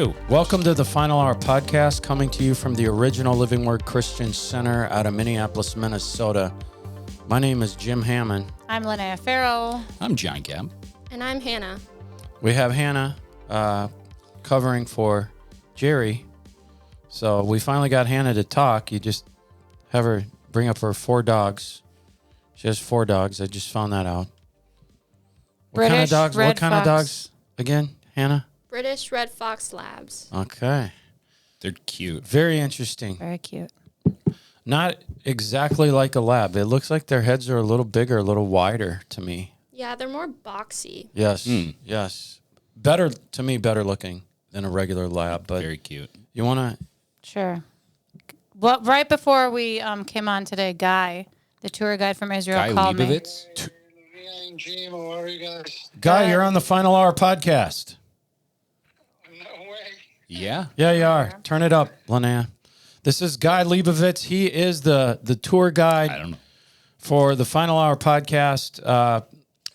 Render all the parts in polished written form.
Welcome to the Final Hour podcast, coming to you from the original Living Word Christian Center out of Minneapolis, Minnesota. My name is Jim Hammond. I'm Lonaiah Farrell. I'm John Gab. And I'm Hannah. We have Hannah covering for Jerry. So we finally got Hannah to talk. You just have her bring up her 4 dogs. She has 4 dogs. I just found that out. What kind of dogs? What kind of dogs again, Hannah? British Red Fox Labs. Okay. They're cute. Very interesting. Very cute. Not exactly like a lab. It looks like their heads are a little bigger, a little wider to me. Yeah, they're more boxy. Yes. Yes. Better looking than a regular lab, but very cute. You want to? Sure. Well, right before we came on today, Guy, the tour guide from Israel, called Leibovitz? Me and Jim, how are you guys? Guy, you're on the Final Hour podcast. No way. Yeah. Yeah, you are. Turn it up, Lonaiah. This is Guy Leibovitz. He is the tour guide I don't know. for the Final Hour podcast.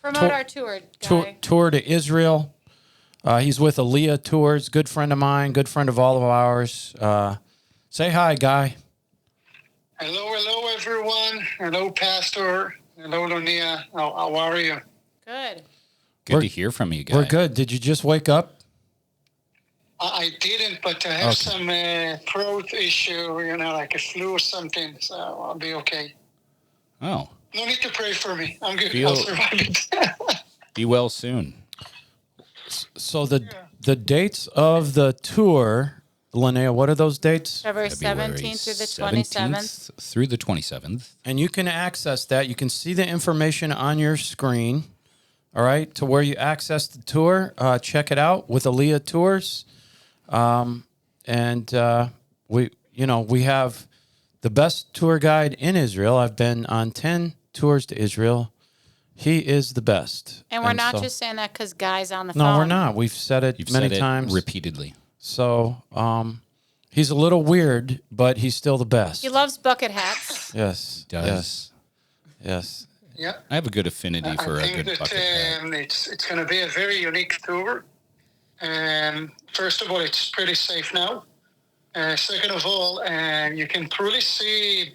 Promote our tour, Guy. Tour to Israel. He's with Aaliyah Tours. Good friend of mine. Good friend of all of ours. Say hi, Guy. Hello, everyone. Hello, Pastor. Hello, Lonaiah. How are you? Good. Good to hear from you guys. We're good. Did you just wake up? I didn't, but I have some throat issue, like a flu or something, so I'll be okay. Oh. No need to pray for me. I'm good. Feel- I'll survive it. Be well soon. So the dates of the tour, Lonaiah, what are those dates? February 17th through the 27th. Through the 27th. And you can access that. You can see the information on your screen, all right, to where you access the tour. Check it out with Aaliyah Tours. We have the best tour guide in Israel. I've been on 10 tours to Israel. He is the best. And we're not just saying that because Guy's on the phone. No, we're not. We've said it You've many said it times. repeatedly. So he's a little weird, but he's still the best. He loves bucket hats. Yes. Does. Yes. Yeah. I have a good affinity for I a think good that bucket hat. it's going to be a very unique tour. First of all, it's pretty safe now. Second of all, you can truly see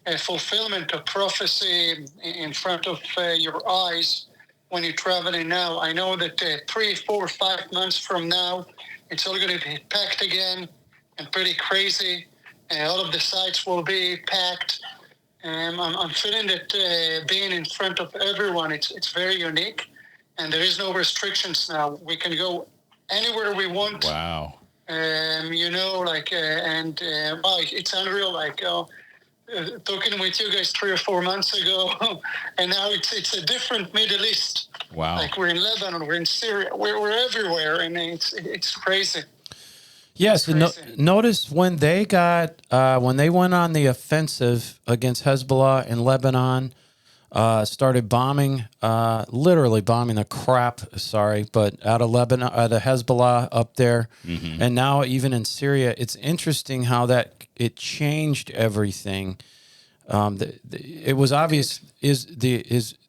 a fulfillment of prophecy in front of your eyes when you're traveling now. I know that 3, 4, 5 months from now, it's all going to be packed again and pretty crazy. All of the sites will be packed. I'm feeling that being in front of everyone, it's very unique. And there is no restrictions now. We can go anywhere we want. Wow. It's unreal. Talking with you guys 3 or 4 months ago, and now it's a different Middle East. Wow. Like we're in Lebanon, we're in Syria, we're everywhere, and it's crazy. Yes, notice when they went on the offensive against Hezbollah in Lebanon, started bombing, literally bombing the crap, out of Lebanon, out of Hezbollah up there. Mm-hmm. And now even in Syria, it's interesting how that it changed everything. It was obvious the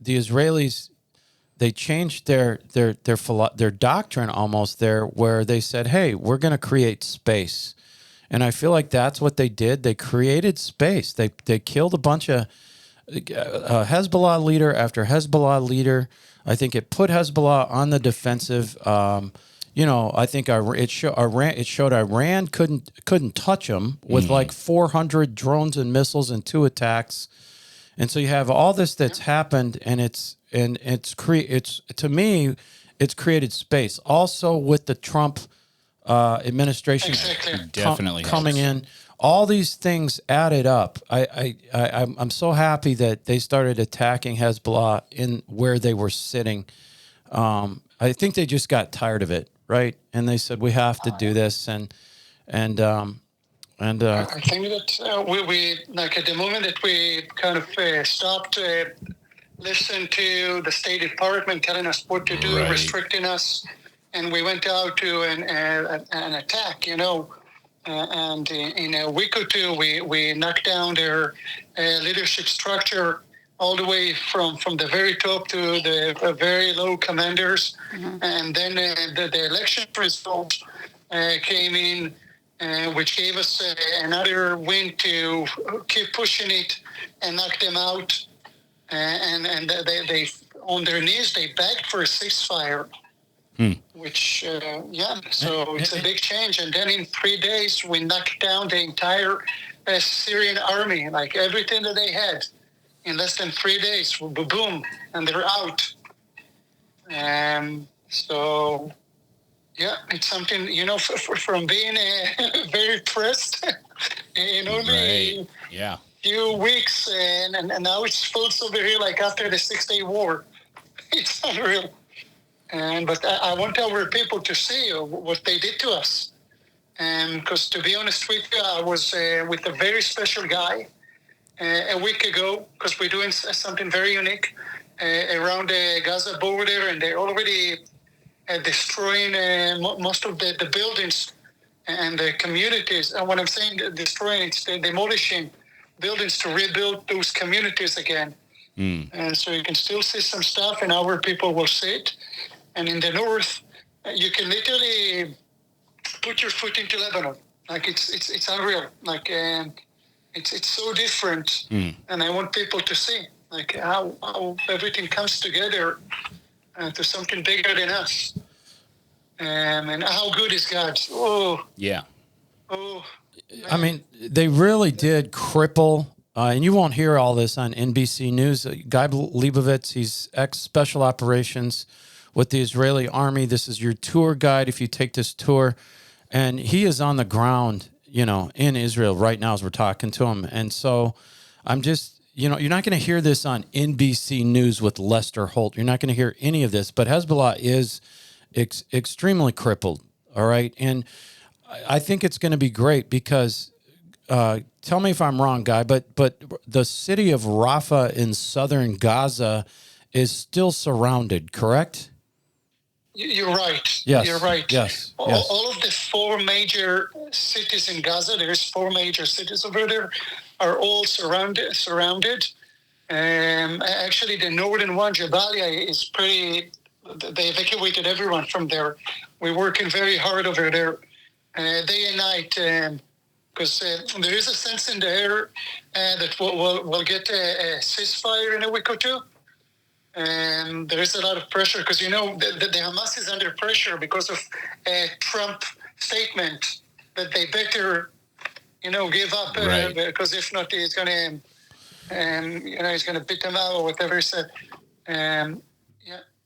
Israelis, they changed their doctrine almost there, where they said, hey, we're going to create space. And I feel like that's what they did. They created space. They killed a bunch of Hezbollah leader after Hezbollah leader. I think it put Hezbollah on the defensive. I think it showed Iran couldn't touch them with like 400 drones and missiles and 2 attacks. And so you have all this that's happened, and it's to me, it's created space. Also with the Trump administration Exactly. coming in. All these things added up. I'm so happy that they started attacking Hezbollah in where they were sitting. I think they just got tired of it, right? And they said we have to do this. And I think that we like at the moment that we kind of stopped listening to the State Department telling us what to do, restricting us, and we went out to an attack, and in a week or two, we knocked down their leadership structure all the way from the very top to the very low commanders. Mm-hmm. And then the election results came in, which gave us another win to keep pushing it and knock them out. And they on their knees, they begged for a ceasefire. Which, so it's a big change. And then in 3 days, we knocked down the entire Syrian army, like everything that they had. In less than 3 days, boom, and they're out. So, yeah, it's something, from being very pressed in only few weeks, and now it's full over here, like after the 6-day war. It's unreal. But I want our people to see what they did to us. Because to be honest with you, I was with a very special guy a week ago, because we're doing something very unique around the Gaza border, and they're already destroying most of the buildings and the communities. And when I'm saying destroying, it's demolishing buildings to rebuild those communities again. And so you can still see some stuff, and our people will see it. And in the north, you can literally put your foot into Lebanon. Like it's unreal. Like it's so different. And I want people to see like how everything comes together to something bigger than us. And how good is God? Oh yeah. Oh. Man. I mean, they really did cripple. And you won't hear all this on NBC News. Guy Leibovitz, he's ex-special operations with the Israeli army. This is your tour guide if you take this tour. And he is on the ground, in Israel right now as we're talking to him. And so I'm just, you're not going to hear this on NBC News with Lester Holt. You're not going to hear any of this. But Hezbollah is extremely crippled, all right? And I think it's going to be great because... tell me if I'm wrong, Guy, but the city of Rafah in southern Gaza is still surrounded, correct? You're right. Yes. You're right. Yes. All of the 4 major cities in Gaza, there's 4 major cities over there, are all surrounded. Actually, the northern one, Jabalia, is pretty... They evacuated everyone from there. We're working very hard over there, day and night, because there is a sense in the air that we'll get a ceasefire in a week or two. And there is a lot of pressure because, the Hamas is under pressure because of a Trump statement that they better, give up. Right. Because if not, he's going to, he's going to beat them out or whatever he said. Yeah.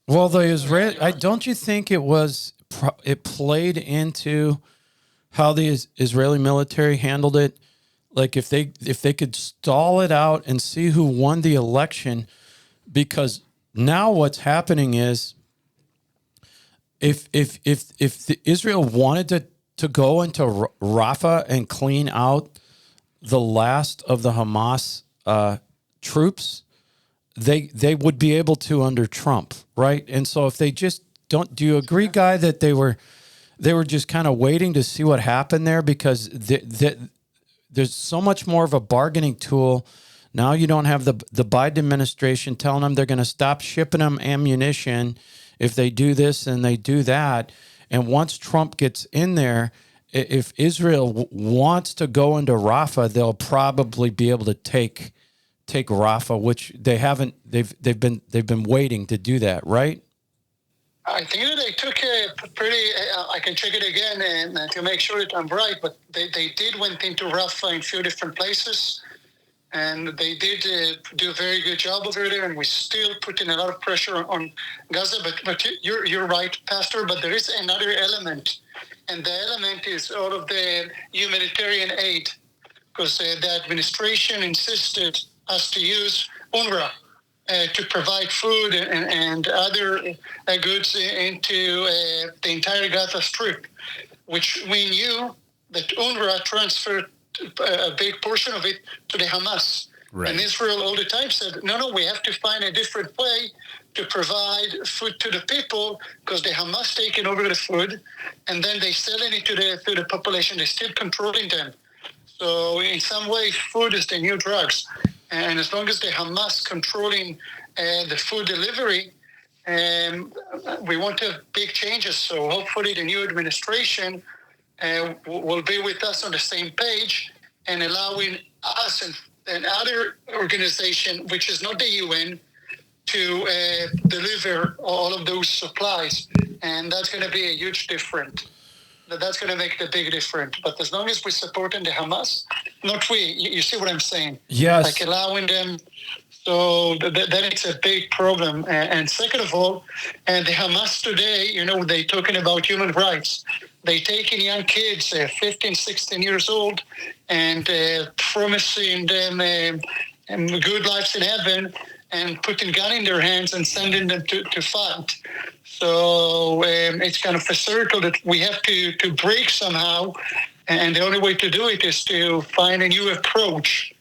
Well, the Israeli, don't you think it played into how the Israeli military handled it? Like if they could stall it out and see who won the election, because now what's happening is if Israel wanted to go into Rafah and clean out the last of the Hamas troops, they would be able to under Trump, right? And so if they just don't, do you agree, Guy, that they were just kind of waiting to see what happened there because there's so much more of a bargaining tool. Now you don't have the Biden administration telling them they're going to stop shipping them ammunition if they do this and they do that. And once Trump gets in there, if Israel wants to go into Rafah, they'll probably be able to take Rafah, which they haven't. They've been waiting to do that, right? I think that they took a pretty, I can check it again and to make sure that I'm right, but they did went into Rafah in a few different places, and they did do a very good job over there, and we still put in a lot of pressure on Gaza, but you're right, Pastor, but there is another element, and the element is all of the humanitarian aid, because the administration insisted us to use UNRWA to provide food and other goods into the entire Gaza Strip, which we knew that UNRWA transferred a big portion of it to the Hamas. Right. And Israel all the time said, no, we have to find a different way to provide food to the people because the Hamas taking over the food and then they selling it to the population. They're still controlling them. So in some way, food is the new drugs. And as long as the Hamas controlling the food delivery, we want to have big changes. So hopefully the new administration will be with us on the same page and allowing us and other organization, which is not the UN, to deliver all of those supplies. And that's going to be a huge difference. That's going to make the big difference. But as long as we're supporting the Hamas, not we, you see what I'm saying? Yes. Like allowing them. So that it's a big problem. And second of all, the Hamas today, they're talking about human rights. They taking young kids, 15, 16 years old, and promising them good lives in heaven, and putting gun in their hands and sending them to fight. So it's kind of a circle that we have to break somehow. And the only way to do it is to find a new approach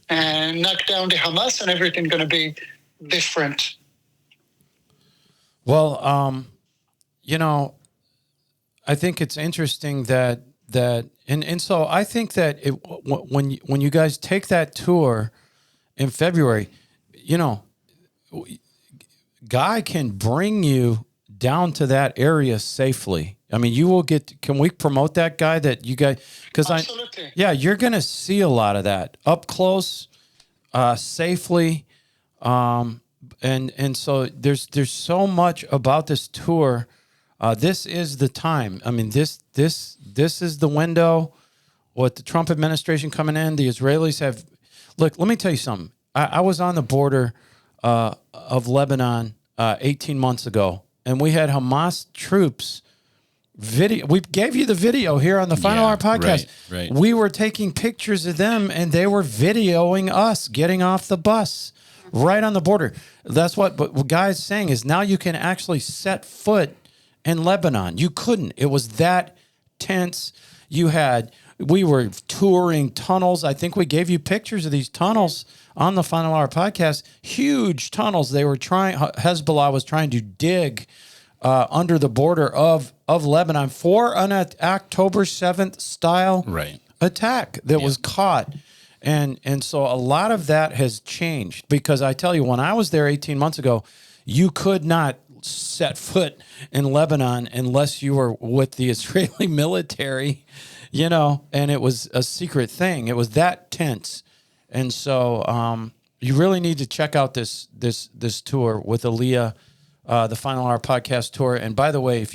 and knock down the Hamas, and everything going to be different. Well, I think it's interesting that and so I think that when you guys take that tour in February, Guy can bring you down to that area safely. I mean, you will get. Can we promote that guy that you guys? Because Absolutely. you're going to see a lot of that up close, safely, and so there's so much about this tour. This is the time. I mean, this is the window. With the Trump administration coming in, the Israelis have. Look, let me tell you something. I was on the border of Lebanon 18 months ago, and we had Hamas troops. We gave you the video here on the Final Hour podcast. Right. We were taking pictures of them, and they were videoing us getting off the bus right on the border. That's what Guy's saying is now you can actually set foot in Lebanon. You couldn't. It was that tense. We were touring tunnels. I think we gave you pictures of these tunnels on the Final Hour podcast. Huge tunnels. Hezbollah was trying to dig under the border of Lebanon for an October 7th style attack that was caught. And so a lot of that has changed because I tell you, when I was there 18 months ago, you could not set foot in Lebanon unless you were with the Israeli military, and it was a secret thing. It was that tense. And so you really need to check out this tour with Aaliyah, the Final Hour podcast tour. And by the way, if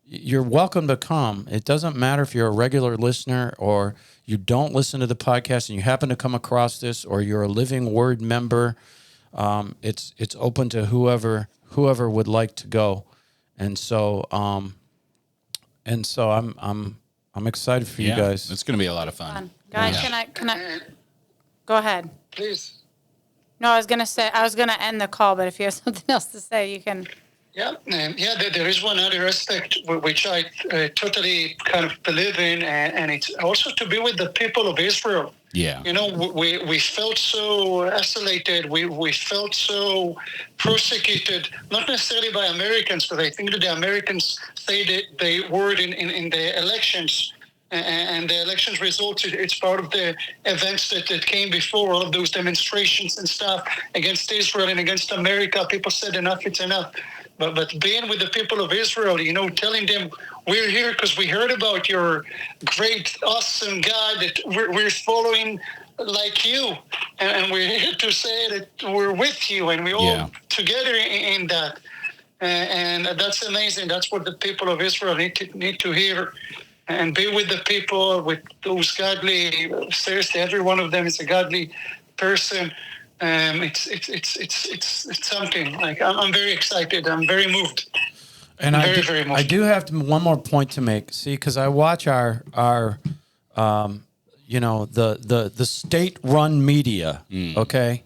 you're welcome to come. It doesn't matter if you're a regular listener or you don't listen to the podcast and you happen to come across this, or you're a Living Word member. It's open to whoever would like to go. And so I'm excited for you guys. It's going to be a lot of fun. Guys, can I go ahead? Please. No, I was going to end the call, but if you have something else to say, you can. Yeah, there is one other aspect which I totally kind of believe in, and it's also to be with the people of Israel. Yeah. We felt so isolated. We felt so persecuted, not necessarily by Americans, but I think that the Americans say that they were in the elections, and the elections results, it's part of the events that came before, all of those demonstrations and stuff against Israel and against America. People said enough, it's enough. But being with the people of Israel, telling them we're here because we heard about your great, awesome God that we're following like you. And we're here to say that we're with you and we're all together in that. And that's amazing. That's what the people of Israel need to hear. And be with the people, with those godly, seriously, every one of them is a godly person. It's something. Like I'm very excited. I'm very moved. And very moved. I do have one more point to make. See, because I watch our the state-run media. Okay,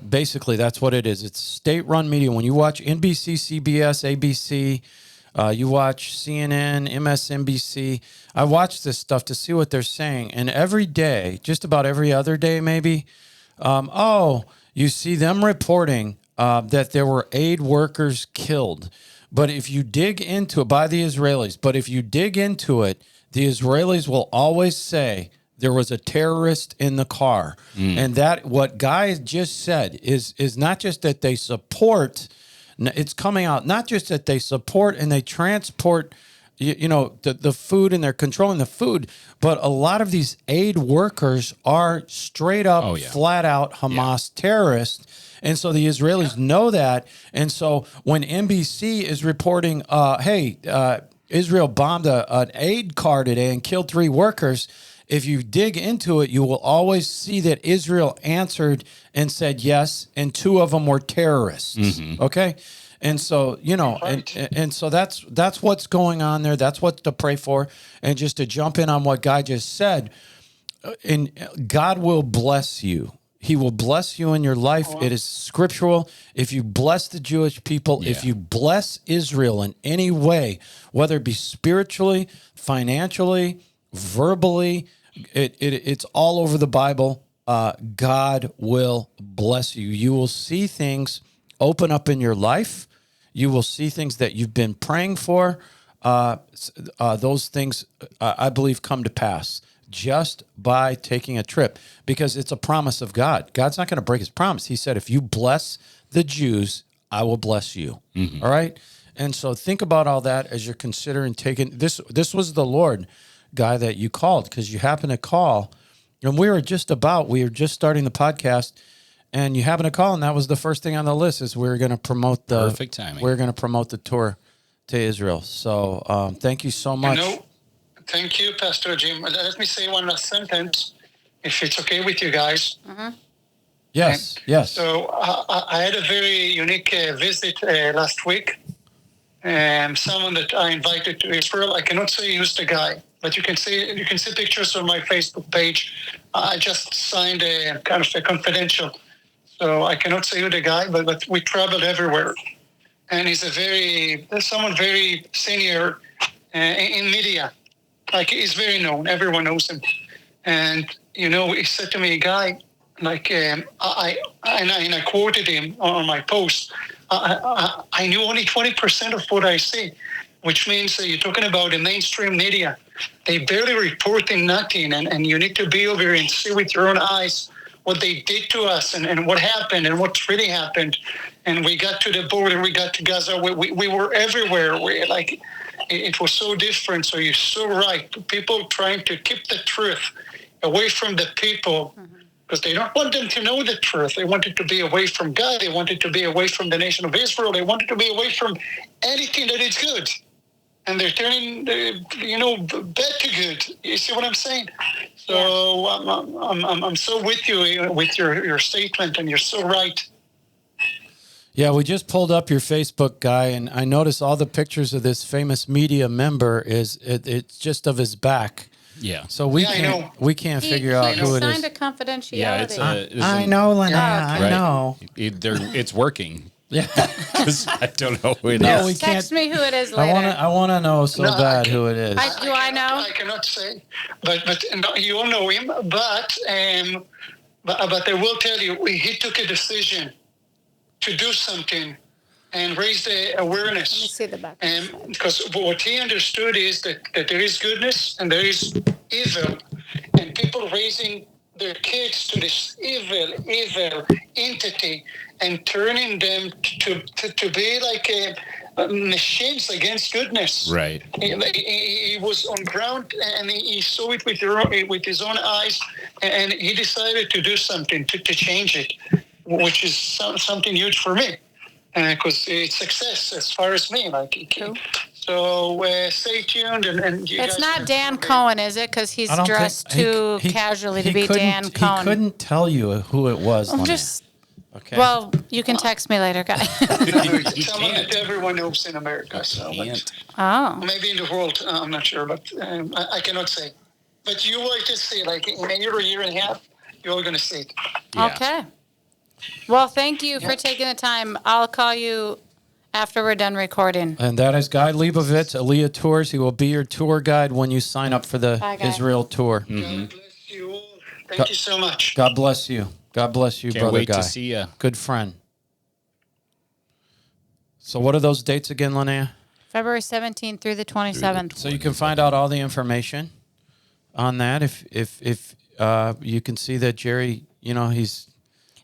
basically that's what it is. It's state-run media. When you watch NBC, CBS, ABC, you watch CNN, MSNBC. I watch this stuff to see what they're saying, and every day, just about every other day, maybe. You see them reporting that there were aid workers killed. But if you dig into it, by the Israelis, but if you dig into it, the Israelis will always say there was a terrorist in the car. And that what Guy just said is not just that they support, it's coming out, not just that they support and they transport the food, and they're controlling the food. But a lot of these aid workers are straight up, flat out Hamas terrorists. And so the Israelis know that. And so when NBC is reporting, Israel bombed an aid car today and killed 3 workers, if you dig into it, you will always see that Israel answered and said yes, and 2 of them were terrorists. Mm-hmm. Okay? And so, and so that's what's going on there. That's what to pray for. And just to jump in on what Guy just said, and God will bless you. He will bless you in your life. It is scriptural. If you bless the Jewish people, if you bless Israel in any way, whether it be spiritually, financially, verbally, it's all over the Bible. God will bless you. You will see things open up in your life. You will see things that you've been praying for. Those things, I believe, come to pass just by taking a trip, because it's a promise of God. God's not going to break his promise. He said, if you bless the Jews, I will bless you. Mm-hmm. All right? And so think about all that as you're considering taking this. This was the Lord, Guy, that you called, because you happened to call, and we were just starting the podcast, and you happened to call, and that was the first thing on the list, is we were going to promote the perfect timing. We're going to promote the tour to Israel. So thank you so much. Thank you, Pastor Jim. Let me say one last sentence, if it's okay with you guys. Mm-hmm. Yes, yes. So I had a very unique visit last week. Someone that I invited to Israel. I cannot say who's the guy, but you can see pictures on my Facebook page. I just signed a kind of a confidential, so I cannot say who the guy. But we traveled everywhere, and he's someone very senior in media. Like, he's very known. Everyone knows him. And, he said to me, Guy, like, I quoted him on my post, I knew only 20% of what I see, which means that you're talking about the mainstream media. They barely reporting nothing, and you need to be over here and see with your own eyes what they did to us and what happened and what really happened. And we got to the border, we got to Gaza, we were everywhere. It was so different. So you're so right. People trying to keep the truth away from the people, because they don't want them to know the truth. They want it to be away from God. They want it to be away from the nation of Israel. They want it to be away from anything that is good. And they're turning, bad to good. You see what I'm saying? So I'm so with you with your statement, and you're so right. Yeah, we just pulled up your Facebook, Guy, and I noticed all the pictures of this famous media member it's just of his back. Yeah. So we can't figure out who it is. He signed a confidentiality. Yeah, I know, Lonaiah. I know. It's working. Yeah. I don't know who it No, is. we can't. Text me who it is later. I want to know so bad who it is. Do I know? I cannot say, but you all know him. But I will tell you, he took a decision to do something and raise the awareness. Let me see the back. Because what he understood is that there is goodness and there is evil, and people raising their kids to this evil entity and turning them to be like machines against goodness. Right. He was on ground, and he saw it with his own eyes, and he decided to do something to change it, which is something huge for me, because it's success as far as me. Cool. So stay tuned, and you It's guys not Dan Cohen, is it? Because he's dressed too casually to be Dan Cohen. He couldn't tell you who it was. Okay. Well, you can text me later, guys. Someone that everyone knows in America. So, maybe in the world, I'm not sure, but I cannot say. But you will just see, like in a year and a half, you're all going to see it. Yeah. Okay. Well, thank you for taking the time. I'll call you after we're done recording. And that is Guy Leibovitz, Aliyah Tours. He will be your tour guide when you sign up for the Israel tour. Mm-hmm. God bless you all. Thank you so much. God bless you. God bless you, Can't brother wait Guy. to see you. Good friend. So what are those dates again, Lonaiah? February 17th through the 27th. So you can find out all the information on that. If you can see that Jerry, he's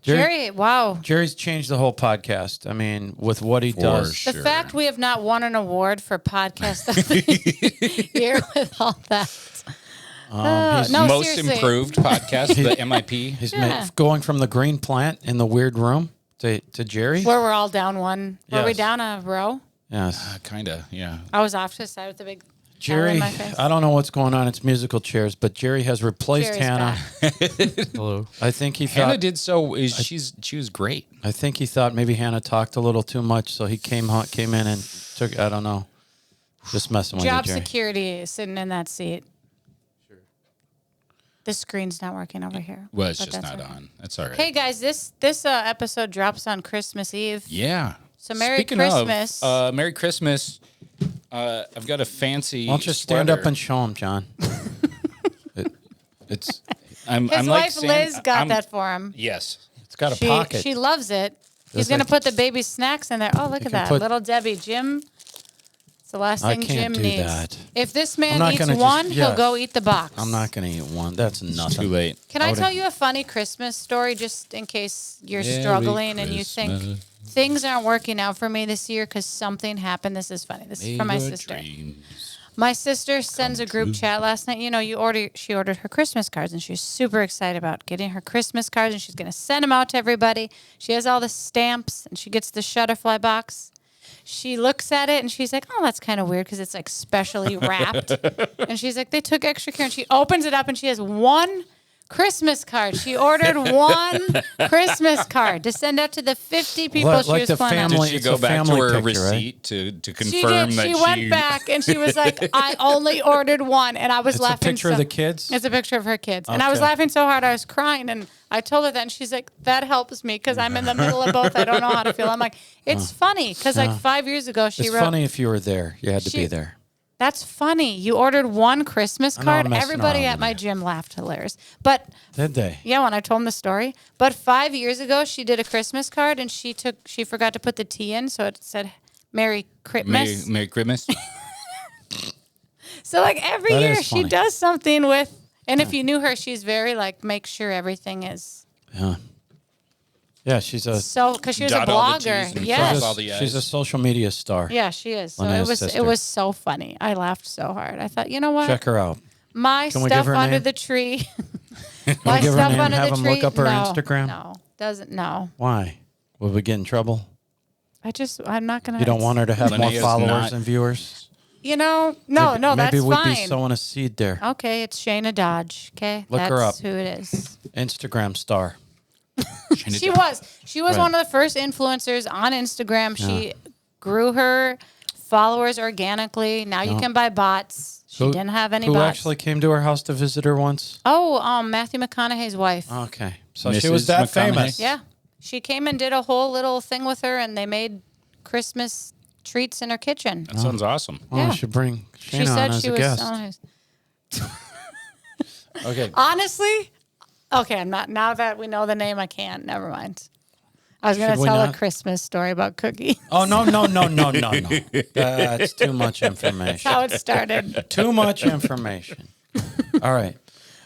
Jerry, wow. Jerry's changed the whole podcast. I mean, with what he does. sure. The fact we have not won an award for podcast of the year with all that. He's No, Most seriously. improved podcast, the MIP. He's Yeah. going from the green plant in the weird room to Jerry. Where we're all down one. Were we Yes. down a row? Yes. Kind of, yeah. I was off to the side with the big L Jerry, in my face. I don't know what's going on. It's musical chairs, but Jerry has replaced Jerry's Hannah. Hello. I think he Hannah thought. did so. She was great. I think he thought maybe Hannah talked a little too much, so he came in and took. I don't know. Just messing with you, Job Jerry. security is sitting in that seat. Sure. The screen's not working over here. Well, it's but just that's not okay. on. That's all right. Hey guys, this episode drops on Christmas Eve. Yeah. So Merry Speaking Christmas. Of, Merry Christmas. I've got a fancy. Why don't you stand sweater. up and show him, John? It's I'm His like wife Sam- Liz got I'm- that for him. Yes. it's got a pocket. She loves it. He's That's gonna like- put the baby snacks in there. Oh, look at can that, put- little Debbie. Jim. It's the last I thing can't Jim do needs. that. If this I'm man not eats gonna just- one, he'll yes. go eat the box. I'm not going to eat one. That's nothing. Too late. Can I would- tell you a funny Christmas story just in case you're Merry struggling and you think Christmas. things aren't working out for me this year because something happened? This is funny. This is from my May your sister. dreams My sister sends a group chat last night. You know, she ordered her Christmas cards and she's super excited about getting her Christmas cards and she's going to send them out to everybody. She has all the stamps and she gets the Shutterfly box. She looks at it and she's like, oh, that's kind of weird because it's like specially wrapped. And she's like, they took extra care. And she opens it up and she has one Christmas card. She ordered one Christmas card to send out to the 50 people Like- she like was the planning on. family- Did she it's go a back to family her picture, right? receipt to She confirm did. that She went back and she was like, I only ordered one. And I was It's a laughing. picture of the kids? It's a picture of her kids. And I was Okay. laughing so hard I was crying. And I told her that. And she's like, that helps me because I'm in the middle of both. I don't know how to feel. I'm like, it's funny because like 5 years ago, she It's wrote. funny if you were there. You had to be She- there. That's funny. You ordered one Christmas I'm card. messing Everybody around at with my you. gym laughed hilarious. But Did they? yeah, when I told them the story. But 5 years ago, she did a Christmas card and she forgot to put the T in, so it said Merry Christmas. Merry Christmas. So like every That year is she funny. does something with, and if you knew her, she's very like make sure everything is Yeah. Yeah, she's a so because she was a Dot all the blogger. T's and Yes, cross all the she's a I's. social media star. yeah, she is. So Lonaiah's it sister. was so funny. I laughed so hard. I thought, you know what, Check her out. my Can we give stuff her a under name? the tree. we My give her a stuff name and under have the them tree. look up her no, Instagram? No, doesn't. No, Why? Will we get in trouble? I'm not gonna. You don't want her to have more Lonaiah's followers not- and viewers? You know, no, Maybe that's we'd fine. be sowing a seed there. Okay, it's Shayna Dodge. Okay, Look that's her up. who it is. Instagram star. She was Right. one of the first influencers on Instagram. She grew her followers organically. Now you can buy bots. She didn't have any Who bots. actually came to her house to visit her once? Oh, Matthew McConaughey's wife. Okay. So she was Mrs. that McConaughey? famous. Yeah, she came and did a whole little thing with her, and they made Christmas treats in her kitchen. That sounds awesome. Well, Yeah. we should bring She Shayna on said as she a was. guest. Okay. Honestly, okay, I'm not. Now that we know the name, I can't. Never mind. I was going Should to we tell a not? Christmas story about Cookie. Oh, no. That's too much information. How it started. Too much information. All right.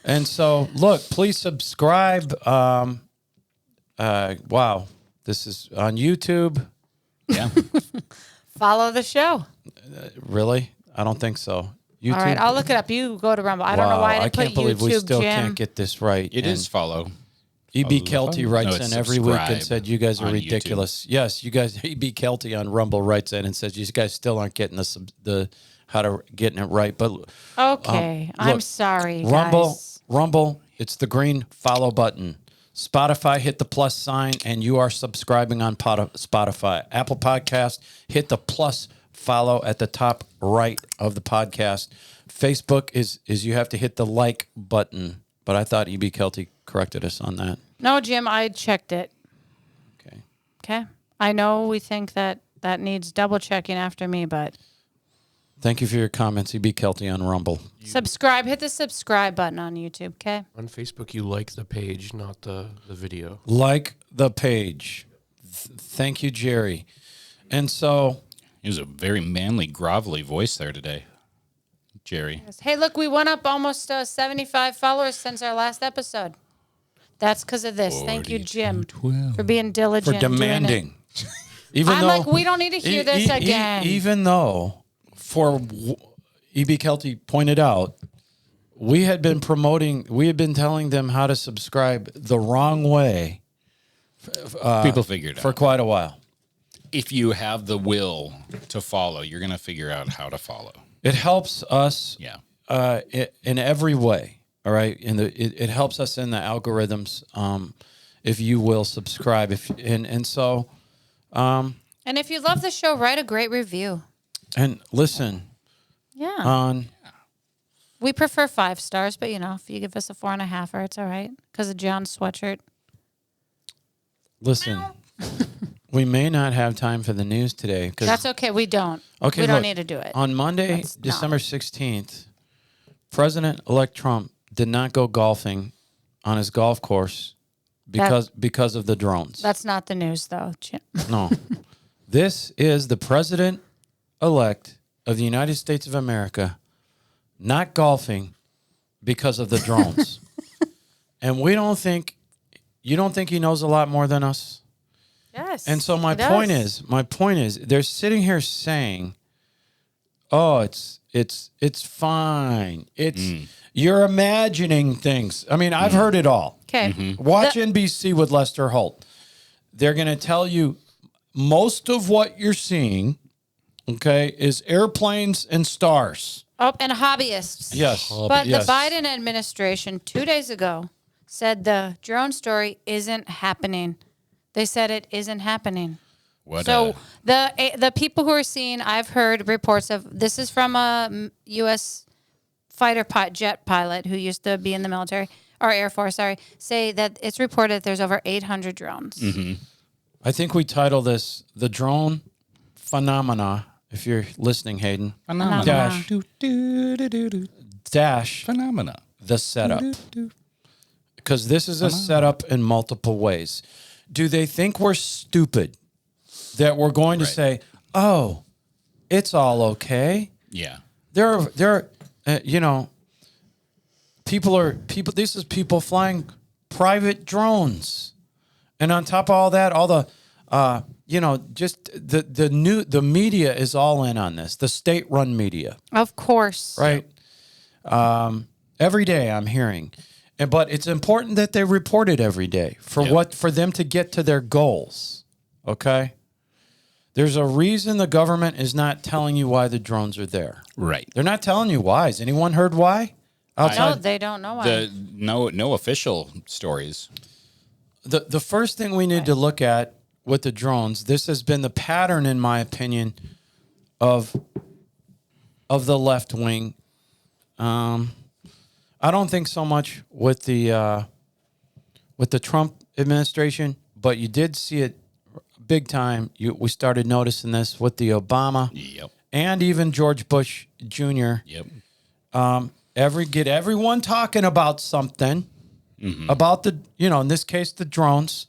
And so, look, please subscribe. Wow. This is on YouTube. Yeah. Follow the show. Really? I don't think so. YouTube. All right, I'll look it up. You go to Rumble. I don't know why I didn't can't put believe YouTube, we still Jim. can't get this right. It is follow. E.B. Kelty No, writes it's in every week and subscribe said, you guys are on ridiculous. Yes, you guys, E.B. Kelty on Rumble writes in and says, you guys still aren't getting the how to getting it right. But Okay, I'm look, sorry, Rumble, guys. it's the green follow button. Spotify, hit the plus sign, and you are subscribing on Spotify. Apple Podcast, hit the plus follow at the top right of the podcast. Facebook is you have to hit the like button, but I thought E.B. Kelty corrected us on that. No, Jim, I checked it. Okay. Okay, I know we think that needs double checking after me, but Thank you for your comments, E.B. Kelty on Rumble. subscribe. Hit the subscribe button on YouTube. Okay. On Facebook, you like the page, not the video. Like the page. Thank you, Jerry. And so, He was a very manly, grovelly voice there today, Jerry. Hey, look, we went up almost 75 followers since our last episode. That's because of this. Thank you, Jim, 4212. for being diligent. For demanding. Even I'm though like, we don't need to hear this again. Even though, E.B. Kelty pointed out, we had been telling them how to subscribe the wrong way People figure it for out. quite a while. If you have the will to follow, you're going to figure out how to follow. It helps us Yeah. in every way, all right? It helps us in the algorithms, if you will subscribe. So... and if you love the show, write a great review. and listen, Yeah. We prefer 5 stars, but if you give us a 4.5, it's all right because of John's sweatshirt. listen. We may not have time for the news today. That's okay. We don't. Okay, we don't look, need to do it. On Monday, December 16th, President-elect Trump did not go golfing on his golf course because of the drones. That's not the news, though, Jim. No. This is the President-elect of the United States of America not golfing because of the drones. And you don't think he knows a lot more than us? Yes. And so my point is, they're sitting here saying, "Oh, it's fine. You're imagining things." I mean, I've heard it all. Okay. Watch NBC with Lester Holt. They're going to tell you most of what you're seeing, okay, is airplanes and stars. Oh, and hobbyists. Yes. But Yes. the Biden administration 2 days ago said the drone story isn't happening. They said it isn't happening. So the people who are seeing, I've heard reports of, this is from a U.S. jet pilot who used to be in the military, or Air Force, say that it's reported that there's over 800 drones. Mm-hmm. I think we title this The Drone Phenomena, if you're listening, Hayden. Phenomena. Dash Phenomena. the setup. Because this is a setup in multiple ways. Do they think we're stupid that we're going to say, "Oh, it's all okay"? Yeah. People. This is people flying private drones, and on top of all that, all the, just the media is all in on this. The state-run media, Of course. right? Every day I'm hearing. But it's important that they report it every day for them to get to their goals. Okay? There's a reason the government is not telling you why the drones are there. Right. They're not telling you why. Has anyone heard why? No, they don't know why. No official stories. The first thing we need to look at with the drones, this has been the pattern, in my opinion, of the left wing. I don't think so much with the Trump administration, but you did see it big time. We started noticing this with the Obama and even George Bush Jr. Get everyone talking about something about in this case, the drones.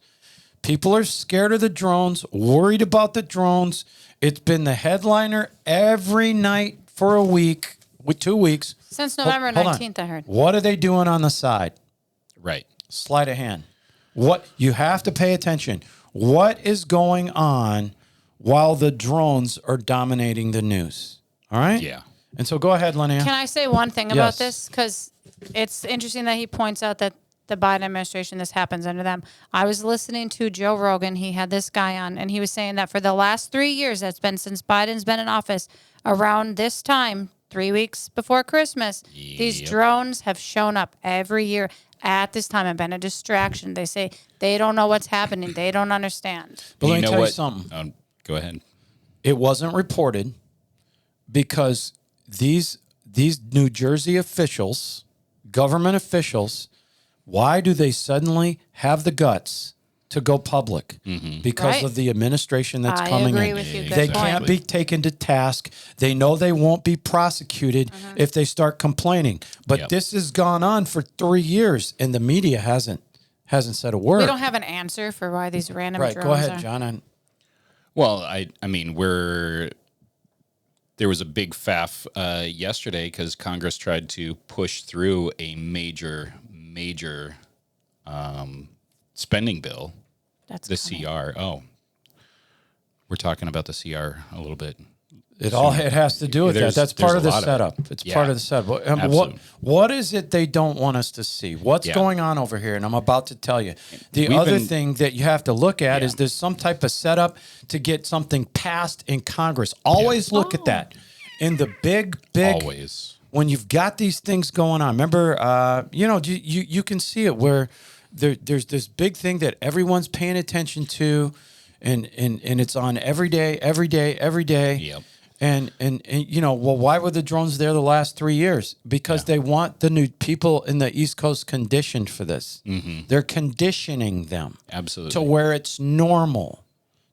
People are scared of the drones, worried about the drones. It's been the headliner every night for a week, 2 weeks. Since November Hold on. 19th, I heard. What are they doing on the side? Right. Sleight of hand. What you have to pay attention. What is going on while the drones are dominating the news? All right? Yeah. And so go ahead, Lonaiah. Can I say one thing about Yes. this? Because it's interesting that he points out that the Biden administration, this happens under them. I was listening to Joe Rogan. He had this guy on, and he was saying that for the last 3 years, that's been since Biden's been in office, around this time, 3 weeks before Christmas, these drones have shown up every year at this time and been a distraction. They say they don't know what's happening. They don't understand. But let me know tell what? you something. Go ahead. It wasn't reported because these New Jersey officials, government officials, why do they suddenly have the guts to go public? Because Right. of the administration that's I coming agree in. with you. Good They point. can't be taken to task. They know they won't be prosecuted if they start complaining. But this has gone on for 3 years, and the media hasn't said a word. We don't have an answer for why these random Right, drones go ahead, are. John. Well, I mean, there was a big faff yesterday because Congress tried to push through a major spending bill, That's the coming. CR. Oh, we're talking about the CR a little bit. It has to do with that. There's- That's part there's of a the lot of it. setup. It's Yeah. part of the setup. What Absolutely. what is it they don't want us to see? What's Yeah. going on over here? And I'm about to tell you. The We've other been- thing that you have to look at Yeah. is there's some type of setup to get something passed in Congress. Always look at that. In the big Always. when you've got these things going on. Remember, you can see it where there's this big thing that everyone's paying attention to, and it's on every day. Yep. And why were the drones there the last 3 years? Because they want the new people in the East Coast conditioned for this. Mm-hmm. They're conditioning them Absolutely. to where it's normal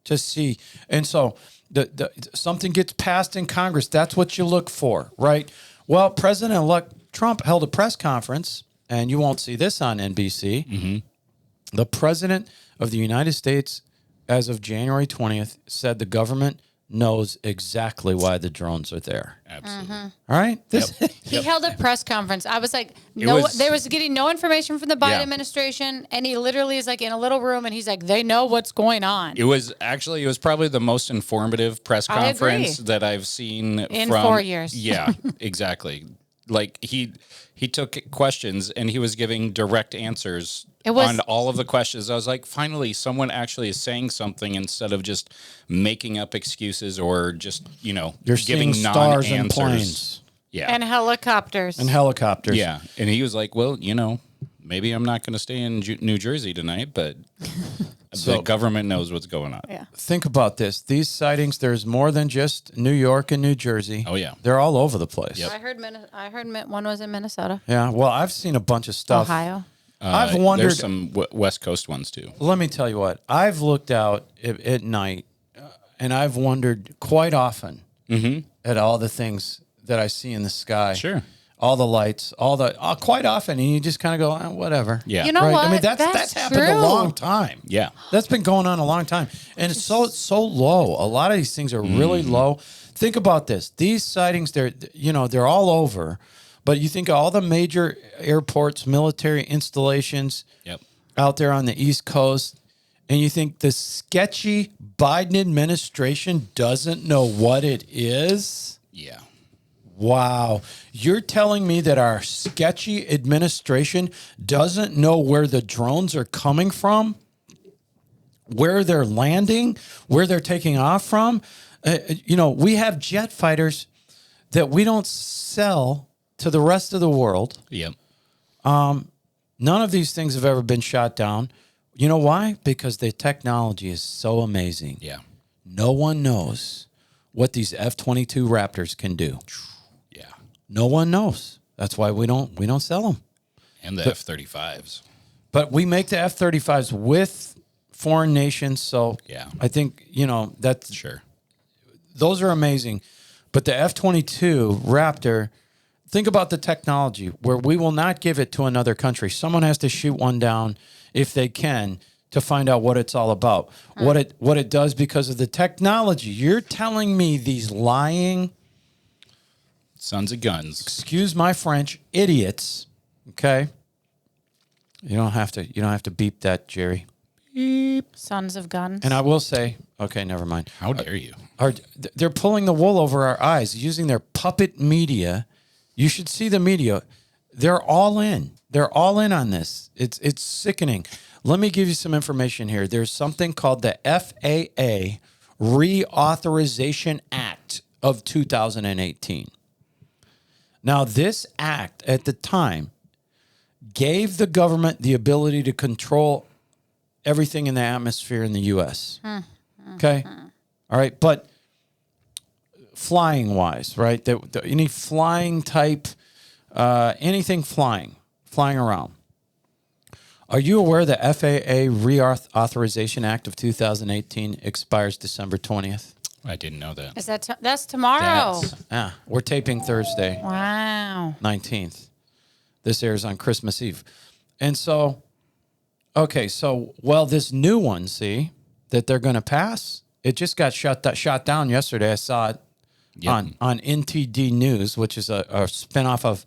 to see. And so the something gets passed in Congress. That's what you look for, right? Well, President-elect Trump held a press conference, and you won't see this on NBC. Mm-hmm. The President of the United States, as of January 20th, said the government knows exactly why the drones are there. Absolutely. All right? He held a press conference. I was like, was- they was getting no information from the Biden Yeah. administration, and he literally is like in a little room, and he's like, they know what's going on. It was probably the most informative press I agree. conference that I've seen In from 4 years. Yeah, exactly. Like he took questions and he was giving direct answers on all of the questions. I was like, finally, someone actually is saying something instead of just making up excuses or just You're giving seeing stars and non-answers. planes Yeah, And helicopters. and helicopters. yeah, and he was like, well, maybe I'm not going to stay in New Jersey tonight, but the government knows what's going on. Yeah. Think about this. These sightings, there's more than just New York and New Jersey. Oh, yeah. They're all over the place. Yep. I heard one was in Minnesota, Yeah. Well, I've seen a bunch of stuff. Ohio. I've wondered. There's some West Coast ones too. Let me tell you what. I've looked out at night, and I've wondered quite often at all the things that I see in the sky. Sure. All the lights, quite often, and you just kind of go, whatever. Yeah. You know Right? what? I mean, that's happened a true. long time. Yeah. That's been going on a long time. And it's so low. A lot of these things are really low. Think about this. These sightings, they're all over. But you think of all the major airports, military installations Yep. out there on the East Coast, and you think the sketchy Biden administration doesn't know what it is? Yeah. Wow. You're telling me that our sketchy administration doesn't know where the drones are coming from, where they're landing, where they're taking off from? We have jet fighters that we don't sell to the rest of the world. Yep. None of these things have ever been shot down. You know why? Because the technology is so amazing. Yeah. No one knows what these F-22 Raptors can do. Yeah. No one knows. That's why we don't sell them. And the F-35s. But we make the F-35s with foreign nations, so Yeah. I think that's Sure. those are amazing. But the F-22 Raptor, think about the technology where we will not give it to another country. Someone has to shoot one down if they can to find out what it's all about, what it does because of the technology. You're telling me these lying, Sons of guns. excuse my French, idiots, okay? You don't have to beep that, Jerry. Sons of guns. And I will say, okay, never mind. How dare you? They're pulling the wool over our eyes using their puppet media. You should see the media. They're all in. They're all in on this. It's sickening. Let me give you some information here. There's something called the FAA Reauthorization Act of 2018. Now, this act at the time gave the government the ability to control everything in the atmosphere in the U.S. Okay? All right. But flying wise, right? Any flying type, anything flying around. Are you aware the FAA Reauthorization Act of 2018 expires December 20th? I didn't know that. Is that's tomorrow? We're taping Thursday, Wow. 19th. This airs on Christmas Eve. And so, this new one, see, that they're going to pass, it just got shot down yesterday. I saw it on NTD News, which is a spinoff of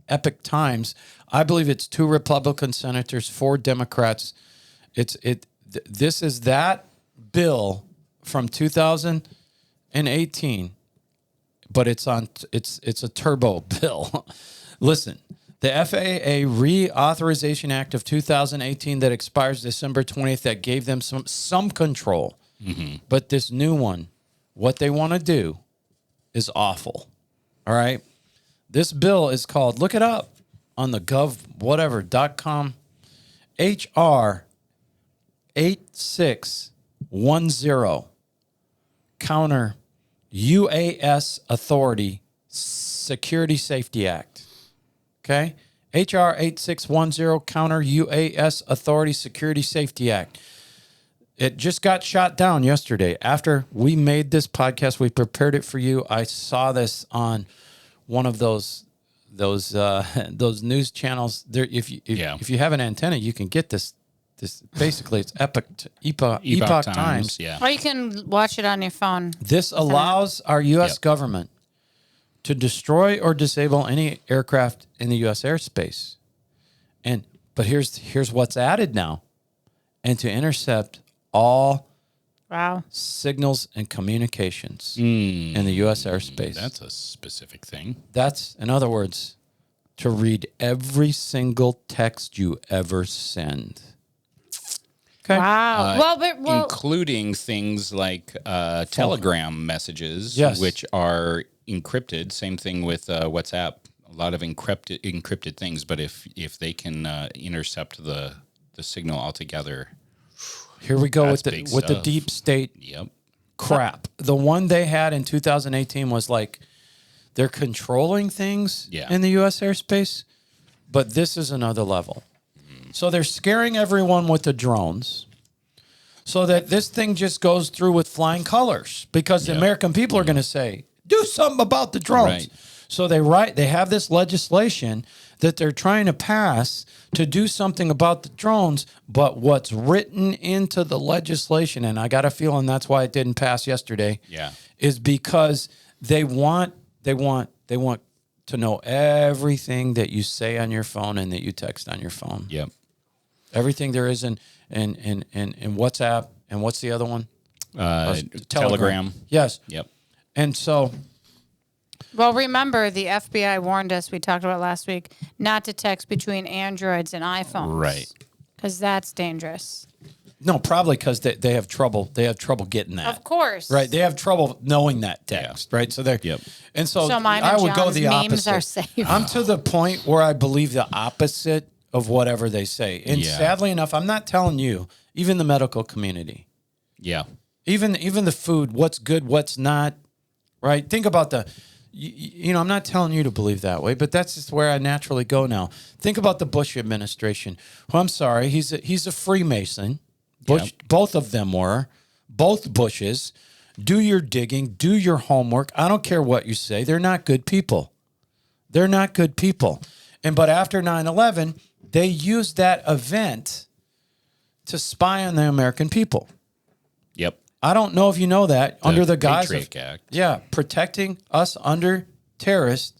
epic times. I believe it's 2 Republican senators, 4 Democrats. This is that bill from 2018, but it's a turbo bill. Listen, the FAA Reauthorization Act of 2018 that expires December 20th that gave them some control. Mm-hmm. But this new one, what they want to do is awful. All right? This bill is called, look it up on the gov.com, HR 8610, Counter UAS Authority Security Safety Act. Okay? HR 8610, Counter UAS Authority Security Safety Act. It just got shot down yesterday. After we made this podcast, we prepared it for you. I saw this on one of those news channels. There, if you have an antenna, you can get this. Basically, it's Epoch Times. Yeah. Or you can watch it on your phone. This allows our U.S. government to destroy or disable any aircraft in the U.S. airspace. But here's what's added now, and to intercept all signals and communications in the U.S. airspace. That's a specific thing. That's, in other words, to read every single text you ever send. Okay. Wow. Including things like Telegram messages, which are encrypted. Same thing with WhatsApp. A lot of encrypted things. But if they can intercept the signal altogether, here we go with the deep state crap. The one they had in 2018 was like they're controlling things in the U.S. airspace, but this is another level. So they're scaring everyone with the drones so that this thing just goes through with flying colors because the American people are going to say, do something about the drones. Right. So they have this legislation that they're trying to pass to do something about the drones, but what's written into the legislation, and I got a feeling that's why it didn't pass yesterday, is because they want to know everything that you say on your phone and that you text on your phone. Yep. Everything there is in WhatsApp, and what's the other one? Telegram. Yes. Yep. And so... Well, remember, the FBI warned us, we talked about last week, not to text between Androids and iPhones. Right. Because that's dangerous. No, probably because they have trouble. They have trouble getting that. Of course. Right. They have trouble knowing that text. Right. So they're... Yep. And so mine I and would go John's the memes opposite. are safe. I'm to the point where I believe the opposite of whatever they say. And sadly enough, I'm not telling you, even the medical community. Yeah. Even the food, what's good, what's not. Right. Think about the... You know, I'm not telling you to believe that way, but that's just where I naturally go now. Think about the Bush administration. Well, I'm sorry, he's a Freemason. Both of them were. Both Bushes. Do your digging. Do your homework. I don't care what you say. They're not good people. They're not good people. But after 9/11, they used that event to spy on the American people. Yep. I don't know if you know that. Under the guise Patriot of Act. Protecting us under terrorists.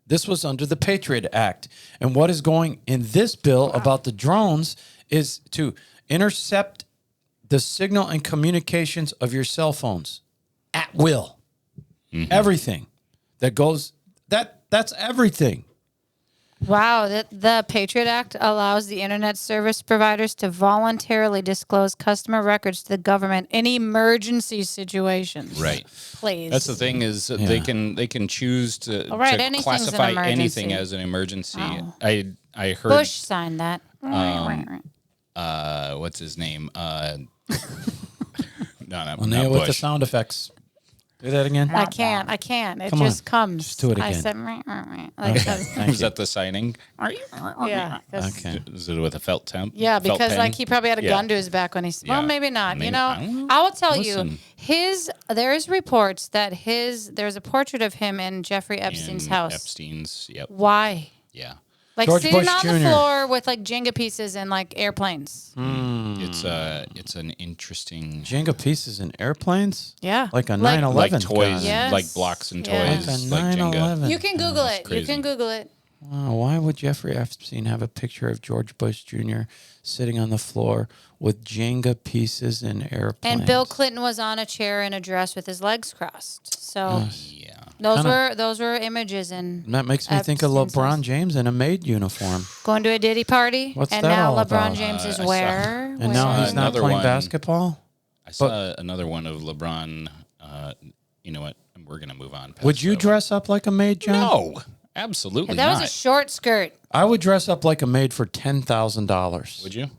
This was under the Patriot Act. And what is going in this bill about the drones is to intercept the signal and communications of your cell phones at will. Mm-hmm. Everything that goes, that's everything. Wow, the Patriot Act allows the internet service providers to voluntarily disclose customer records to the government in emergency situations. Right. Please. That's the thing is they can choose to classify anything as an emergency. Oh. I heard Bush signed that. What's his name? No, Lonaiah with the sound effects. Do that again. I can't. It just comes. Just do it again. I said, Was that the signing? Yeah. Okay. Is it with a felt temp? Yeah, because like he probably had a gun to his back when he. Well, maybe not. Maybe, you know, I will tell you. There's reports that there's a portrait of him in Jeffrey Epstein's house. Yep. Why? Yeah. Like George sitting Bush on Jr. the floor with like Jenga pieces and like airplanes. It's an interesting Jenga pieces in airplanes. Yeah, like a 9/11, like toys, Yes. like blocks and toys, Yes. Like a like Jenga. 9/11. You can Google it. crazy. You can Google it. Why would Jeffrey Epstein have a picture of George Bush Jr. sitting on the floor with Jenga pieces and airplanes? And Bill Clinton was on a chair in a dress with his legs crossed. So Yeah. those were images, and That makes me think of Epstein's LeBron house. James in a maid uniform. Going to a Diddy party, What's and that now all LeBron about? James is I saw- where? And now he's not Another playing one. basketball? I saw another one of LeBron. You know what? We're going to move on. Would you dress up like a maid, John? No, absolutely That not. was a short skirt. I would dress up like a maid for $10,000. Would you?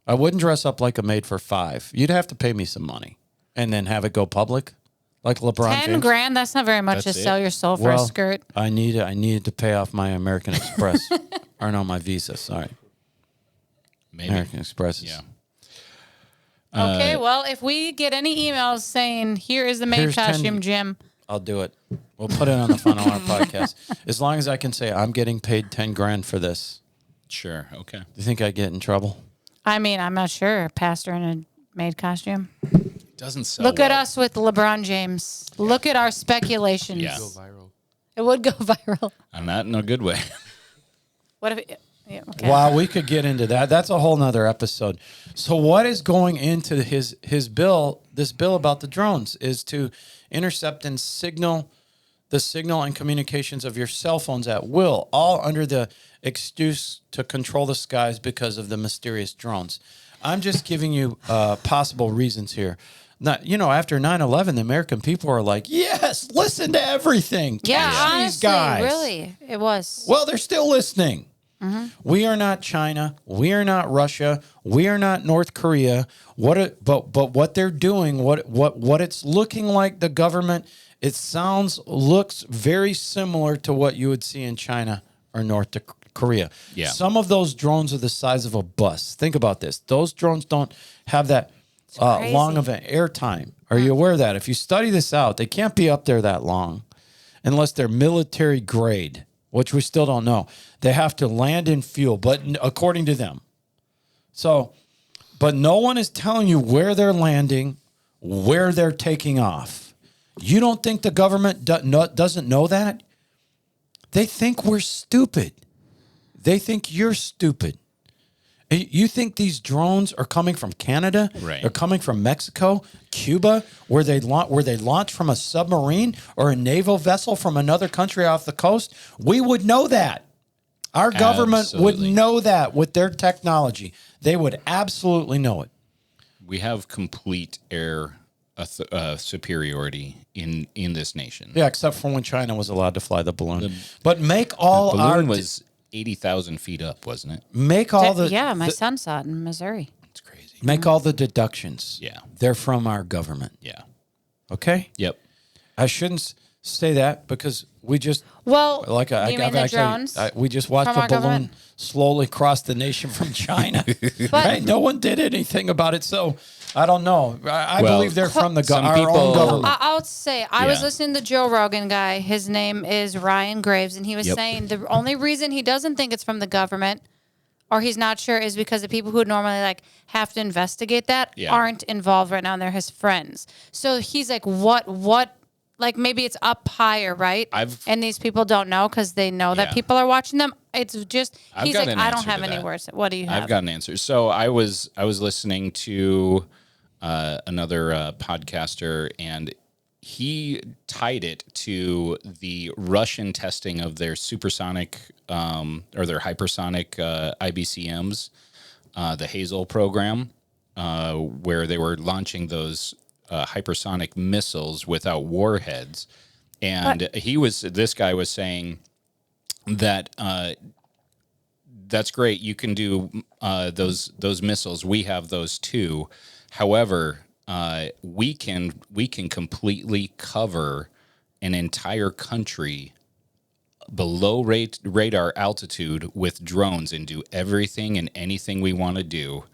I wouldn't dress up like a maid for $5,000. You'd have to pay me some money and then have it go public, like LeBron 10 James. grand. That's not very much That's to it? sell your soul for a skirt. I needed to pay off my American Express, or no, my Visa. Sorry, Maybe. American Express. Yeah. Okay, well, if we get any emails saying here is the maid Here's 10 costume, Jim, I'll do it. We'll put it on the Fun Hour podcast. As long as I can say I'm getting paid 10 grand for this. Sure. Okay. Do you think I get in trouble? I mean, I'm not sure. A pastor in a maid costume. Doesn't sell. Look at well. us with LeBron James. Look at our speculations. Yeah. Go viral. It would go viral. And not in a good way. What if? Yeah, okay. Wow, we could get into that. That's a whole nother episode. So what is going into his bill, this bill about the drones, is to intercept and signal the signal and communications of your cell phones at will, all under the excuse to control the skies because of the mysterious drones. I'm just giving you possible reasons here. Not, after 9/11, the American people are like, yes, listen to everything. Yeah, Catch these honestly, guys. really, it was. Well, they're still listening. We are not China. We are not Russia. We are not North Korea. But what they're doing, what it's looking like, the government, looks very similar to what you would see in China or North Korea. Yeah. Some of those drones are the size of a bus. Think about this. Those drones don't have that long of an air time. Are you aware of that? If you study this out, they can't be up there that long unless they're military grade, which we still don't know. They have to land in fuel, but according to them. So, but no one is telling you where they're landing, where they're taking off. You don't think the government doesn't know that? They think we're stupid. They think you're stupid. You think these drones are coming from Canada? Right. They're coming from Mexico, Cuba, where they launch from a submarine or a naval vessel from another country off the coast? We would know that. Our government would Absolutely. know that with their technology. They would absolutely know it. We have complete air superiority in this nation. Yeah, except for when China was allowed to fly the balloon. But make all The our balloon was 80,000 feet up, wasn't it? make all the yeah, my son saw it in Missouri. It's crazy. make all the deductions. Yeah. They're from our government. Yeah. Okay? Yep. I shouldn't say that because we just Well, like I, you mean I've the actually, drones? we just watched from a our balloon government? slowly cross the nation from China. But- Right? No one did anything about it, so I don't know. I Well, believe they're from some our people- own government. I'll say I was Yeah. listening to Joe Rogan guy. His name is Ryan Graves, and he was Yep. saying the only reason he doesn't think it's from the government, or he's not sure, is because the people who would normally have to investigate that Yeah. aren't involved right now, and they're his friends. So he's like, what? Like maybe it's up higher, right? And these people don't know because they know that Yeah. people are watching them. It's just I've he's got like, an I don't answer have to any that. words. What do you have? I've got an answer. So I was listening to another podcaster, and he tied it to the Russian testing of their supersonic or their hypersonic IBCMs, the Hazel program, where they were launching those hypersonic missiles without warheads. And this guy was saying that that's great. You can do those missiles. We have those too. However, we can completely cover an entire country below radar altitude with drones and do everything and anything we want to do,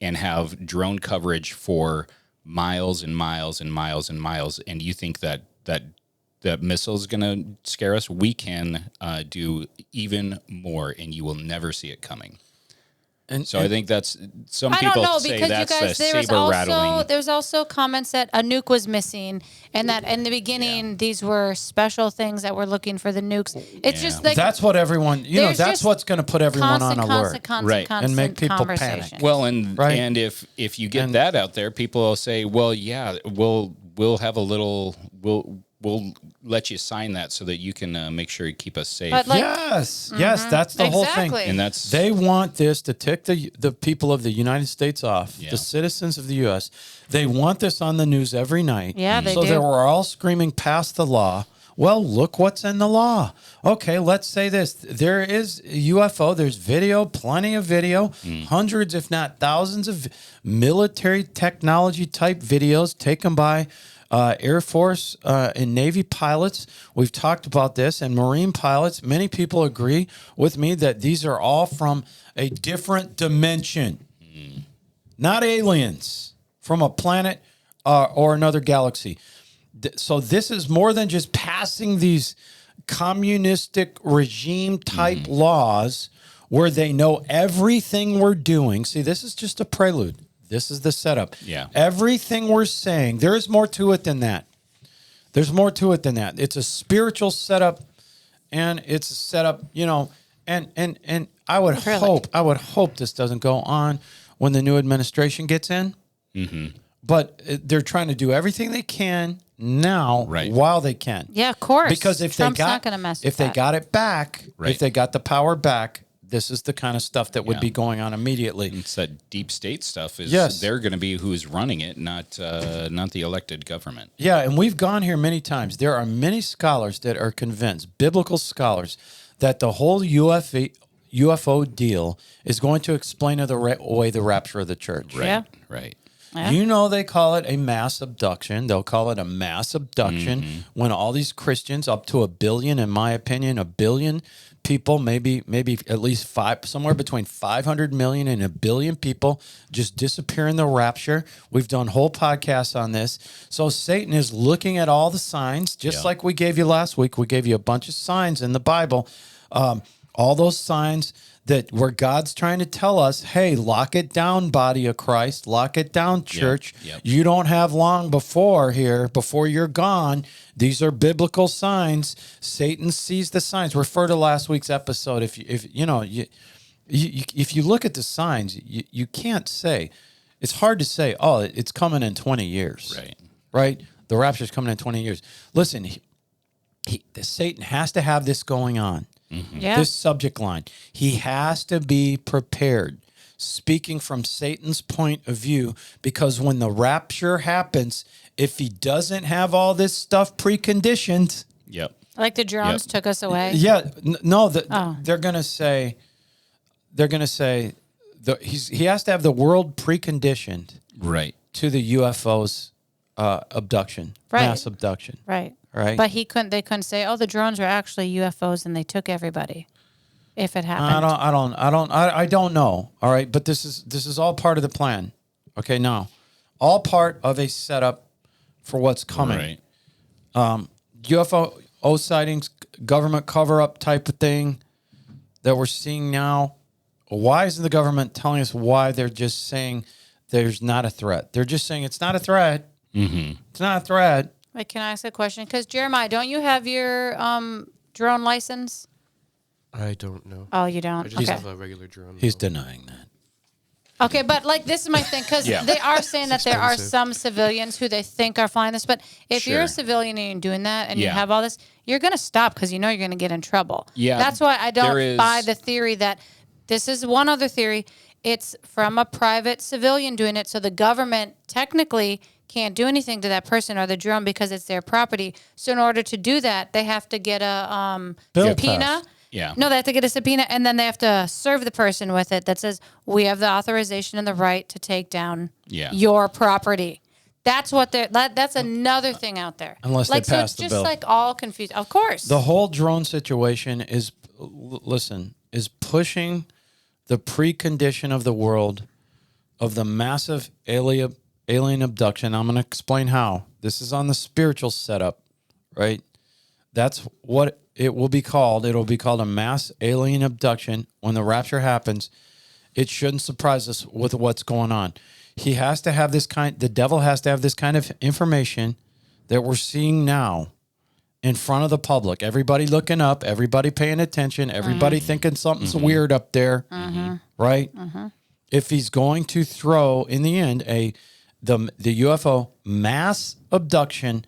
and have drone coverage for miles and miles and miles and miles. And you think that missile is going to scare us? We can do even more, and you will never see it coming. And So I think that's some I people don't know say because you that's guys, the saber rattling. there's also comments that a nuke was missing, and that in the beginning these were special things that were looking for the nukes. It's just like that's what everyone, there's that's just what's going to put everyone on alert. Right. And make people panic. conversation. Well, and Right. and if you get that out there, people will say, well, yeah, we'll have a little we'll let you sign that so that you can make sure you keep us safe. But like, Yes, that's the whole thing. Exactly. And that's They want this to tick the people of the United States off, Yeah. the citizens of the U.S. They want this on the news every night. Yeah, they so do. they were all screaming past the law. Well, look what's in the law. Okay, let's say this. There is UFO. There's video, plenty of video, hundreds, if not thousands of military technology type videos taken by Air Force and Navy pilots. We've talked about this, and Marine pilots. Many people agree with me that these are all from a different dimension, not aliens from a planet or another galaxy. So this is more than just passing these communistic regime type laws where they know everything we're doing. See, this is just a prelude. This is the setup. Yeah. Everything we're saying, there is more to it than that. There's more to it than that. It's a spiritual setup, and it's a setup, and I would hope this doesn't go on when the new administration gets in. But they're trying to do everything they can now while they can. Yeah, of course. Because if Trump's they got not gonna mess with if they that. got it back, Right. if they got the power back, this is the kind of stuff that would be going on immediately. it's that deep state stuff. Is Yes. they're going to be who's running it, not the elected government. Yeah, and we've gone here many times. There are many scholars that are convinced, biblical scholars, that the whole UFO deal is going to explain away the rapture of the church. Right. Yeah. Right. Yeah. They call it a mass abduction. They'll call it a mass abduction when all these Christians, up to 1 billion, in my opinion, 1 billion people, maybe at least somewhere between 500 million and 1 billion people just disappear in the rapture. We've done whole podcasts on this. So Satan is looking at all the signs, just like we gave you last week. We gave you a bunch of signs in the Bible, all those signs where God's trying to tell us, hey, lock it down, body of Christ, lock it down, church. Yep. You don't have long before you're gone. These are biblical signs. Satan sees the signs. Refer to last week's episode. If you look at the signs, you can't say, it's hard to say, oh, it's coming in 20 years. Right? The rapture's coming in 20 years. Listen, Satan has to have this going on. Yeah. This subject line. He has to be prepared, speaking from Satan's point of view, because when the rapture happens, if he doesn't have all this stuff preconditioned, Like the drones took us away. they're going to say, he has to have the world preconditioned to the UFOs abduction, mass abduction. Right. Right. But they couldn't say, oh, the drones were actually UFOs and they took everybody. If it happened. I don't know. All right. But this is all part of the plan. Okay. Now, all part of a setup for what's coming. UFO sightings, government cover up type of thing that we're seeing now. Why isn't the government telling us why they're just saying there's not a threat? They're just saying it's not a threat. It's not a threat. Wait, can I ask a question? Because Jeremiah, don't you have your drone license? I don't know. Oh, you don't? I just have a regular drone. He's though. denying that. Okay, but like this is my thing, because they are saying that there are some civilians who they think are flying this. But if you're a civilian and you're doing that and you have all this, you're going to stop because you know you're going to get in trouble. Yeah, that's why I don't there buy is- the theory that this is one other theory. It's from a private civilian doing it, so the government technically can't do anything to that person or the drone because it's their property. So in order to do that, they have to get a Bill subpoena. pass. Yeah. No, they have to get a subpoena, and then they have to serve the person with it that says, we have the authorization and the right to take down your property. That's what that's another thing out there. Unless they pass the it's bill. just like all confused. Of course. The whole drone situation is pushing the precondition of the world of the massive alien abduction. I'm going to explain how. This is on the spiritual setup, right? That's what it will be called. It will be called a mass alien abduction when the rapture happens. it shouldn't surprise us with what's going on. He has to have the devil has to have this kind of information that we're seeing now in front of the public. Everybody looking up, everybody paying attention, everybody thinking something's weird up there, right? If he's going to throw, in the end, the UFO mass abduction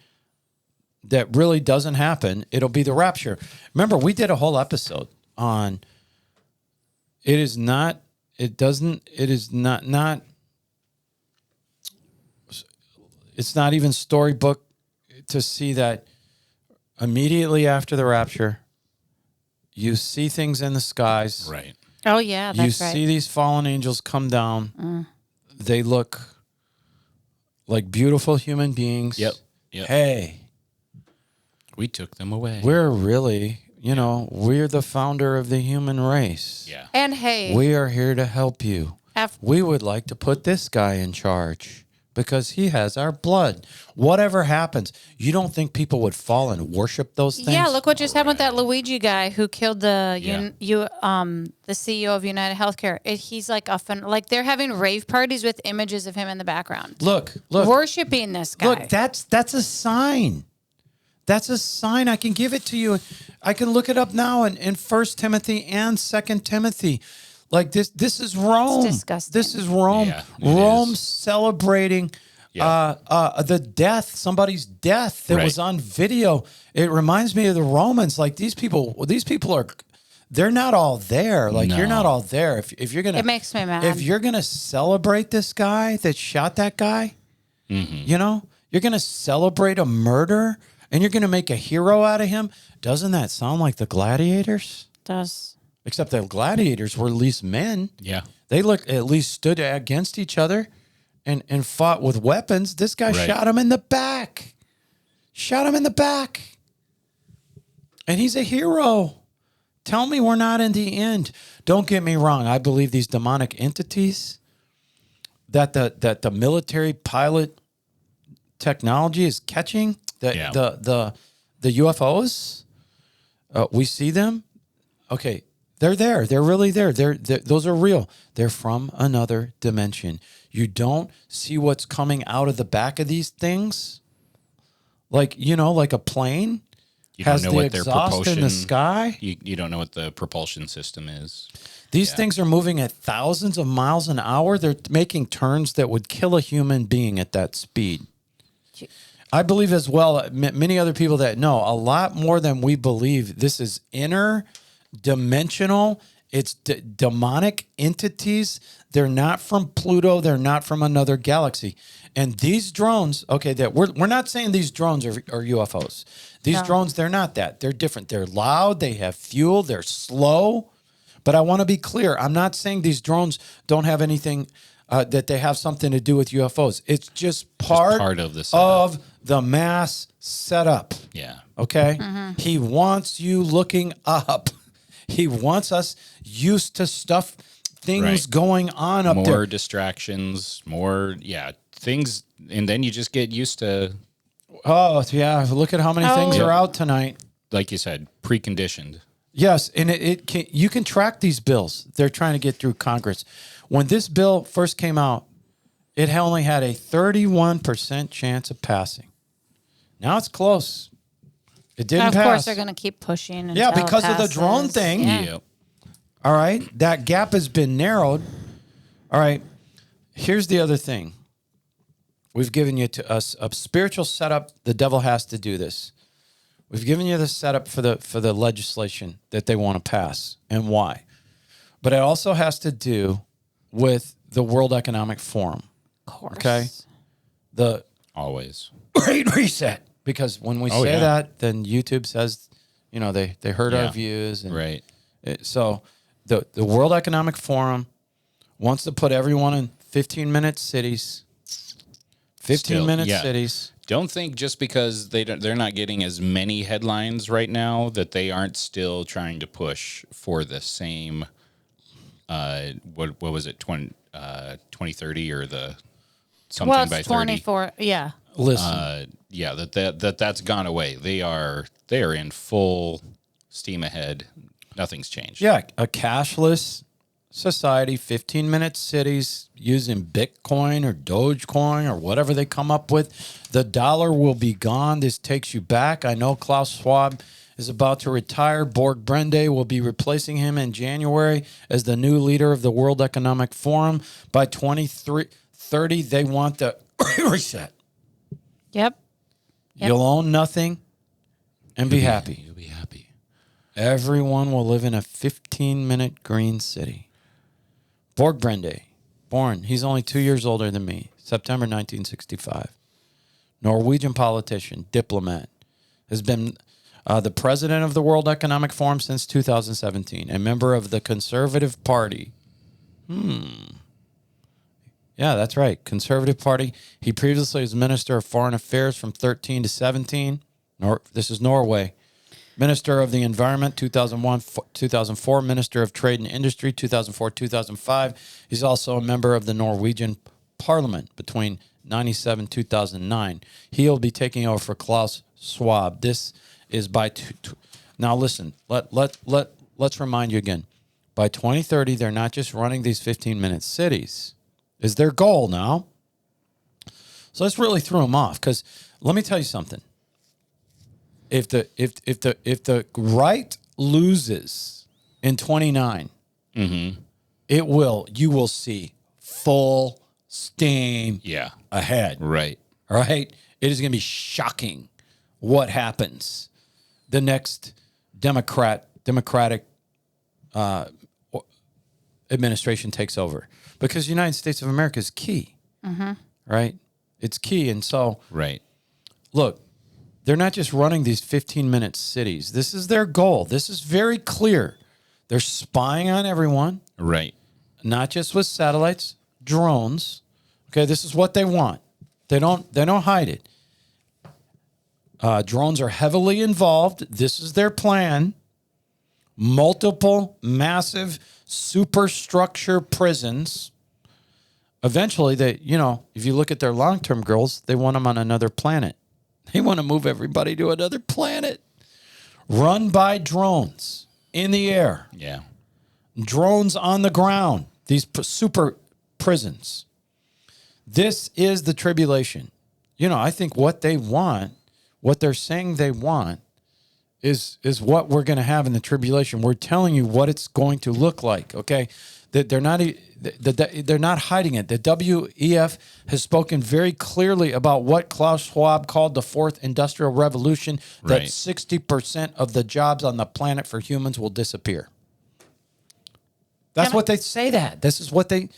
that really doesn't happen, it'll be the rapture. Remember, we did a whole episode on it's not even storybook to see that immediately after the rapture, you see things in the skies. Right. Oh, yeah, that's You right. see these fallen angels come down. They look like beautiful human beings. Yep. Hey, We took them away. we're really, we're the founder of the human race. Yeah. And hey, We are here to help you. We would like to put this guy in charge because he has our blood. Whatever happens, you don't think people would fall and worship those things? yeah, look what just happened with that Luigi guy who killed the Yeah. the CEO of United Healthcare. He's like they're having rave parties with images of him in the background. Look. Worshiping this guy. Look, that's a sign. That's a sign. I can give it to you. I can look it up now in 1 Timothy and 2 Timothy. Like this is Rome. It's disgusting. This is Rome. Yeah, it Rome is. celebrating the death, somebody's death that was on video. It reminds me of the Romans. Like these people are, they're not all there. Like you're not all there. If you're gonna, It makes me mad. If you're gonna celebrate this guy that shot that guy, you're gonna celebrate a murder and you're gonna make a hero out of him. Doesn't that sound like the gladiators? Does. Except the gladiators were at least men. Yeah. They at least stood against each other and fought with weapons. This guy shot him in the back. And he's a hero. Tell me we're not in the end. Don't get me wrong. I believe these demonic entities that the military pilot technology is catching, the UFOs, we see them. Okay. They're there. They're really there. Those are real. They're from another dimension. You don't see what's coming out of the back of these things, like a plane You has don't know the what their exhaust propulsion in the sky. You don't know what the propulsion system is. These things are moving at thousands of miles an hour. They're making turns that would kill a human being at that speed. I believe as well, many other people that know a lot more than we believe. This is interdimensional. It's demonic entities. They're not from Pluto. They're not from another galaxy. And these drones, okay, that we're not saying these drones are UFOs. These drones, they're not that. They're different. They're loud. They have fuel. They're slow. But I want to be clear. I'm not saying these drones don't have anything, that they have something to do with UFOs. It's just part of the setup. of the mass setup. Yeah. Okay? He wants you looking up. He wants us used to things going on up there. More distractions, things, and then you just get used to, Oh, yeah. Look at how many things are out tonight. like you said, preconditioned. Yes, and you can track these bills. They're trying to get through Congress. When this bill first came out, it only had a 31% chance of passing. Now it's close. It didn't Of pass. course, they're going to keep pushing. Yeah, until it because of the drone passes. thing. Yeah. Yep. All right, that gap has been narrowed. All right, here's the other thing. We've given you a spiritual setup. The devil has to do this. We've given you the setup for the legislation that they want to pass and why. But it also has to do with the World Economic Forum. Of course. Okay? The Always. Great Reset. Because when we say that, then YouTube says, they heard our views. And Right. So the World Economic Forum wants to put everyone in 15-minute cities. 15-minute cities. Don't think just because they're not getting as many headlines right now that they aren't still trying to push for the same. What was it? 2030 or the something Well, by it's 30. 24. Yeah. Listen. That's gone away. They are in full steam ahead. Nothing's changed. Yeah, a cashless society, 15-minute cities using Bitcoin or Dogecoin or whatever they come up with. The dollar will be gone. This takes you back. I know Klaus Schwab is about to retire. Borg Brende will be replacing him in January as the new leader of the World Economic Forum. By 2030, they want the reset. Yep. You'll own nothing and be happy. You'll be happy. Everyone will live in a 15-minute green city. Borg Brende, born, he's only 2 years older than me, September 1965. Norwegian politician, diplomat, has been the president of the World Economic Forum since 2017, a member of the Conservative Party. Yeah, that's right, Conservative Party. He previously was Minister of Foreign Affairs from 13 to 17. This is Norway. Minister of the Environment, 2001, 2004. Minister of Trade and Industry, 2004, 2005. He's also a member of the Norwegian Parliament between 97 2009. He'll be taking over for Klaus Schwab. This is by now. Listen, let's remind you again. By 2030, they're not just running these 15-minute cities. Is their goal now? So this really threw him off because let me tell you something. If the right loses in 29, you will see full steam ahead. Right. All right. It is going to be shocking what happens. The next Democratic administration takes over because the United States of America is key. Right. It's key. And so, look, they're not just running these 15-minute cities. This is their goal. This is very clear. They're spying on everyone. Right. Not just with satellites, drones. Okay, this is what they want. They don't hide it. Drones are heavily involved. This is their plan. Multiple massive superstructure prisons. Eventually, if you look at their long-term goals, they want them on another planet. They want to move everybody to another planet. Run by drones in the air. Yeah. Drones on the ground. These super prisons. This is the tribulation. I think what they want, what they're saying they want, is what we're going to have in the tribulation. We're telling you what it's going to look like, okay? That they're not hiding it. The WEF has spoken very clearly about what Klaus Schwab called the fourth industrial revolution, that 60% of the jobs on the planet for humans will disappear. That's what they say that. This is what they...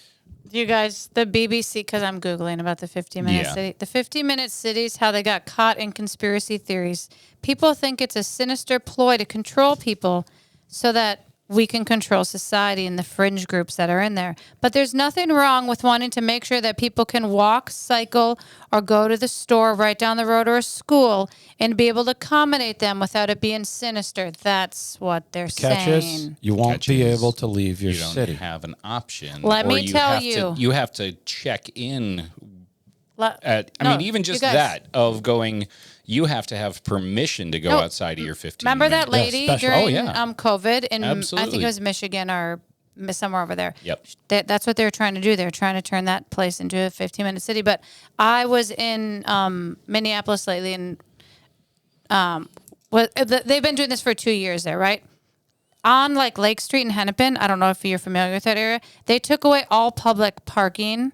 You guys, the BBC, because I'm Googling about the 15-minute city. The 15-minute cities, how they got caught in conspiracy theories. People think it's a sinister ploy to control people so that we can control society and the fringe groups that are in there. But there's nothing wrong with wanting to make sure that people can walk, cycle, or go to the store right down the road or a school and be able to accommodate them without it being sinister. That's what they're saying. You won't be able to leave your city. You don't have an option. Let me tell you. You have to check in. Even just guys, that of going... You have to have permission to go outside of your 15 Remember minutes. that lady during COVID in, I think it was Michigan or somewhere over there. Yep. That's what they were trying to do. They were trying to turn that place into a 15-minute city. But I was in Minneapolis lately, and they've been doing this for 2 years there, right? On Lake Street in Hennepin, I don't know if you're familiar with that area, they took away all public parking.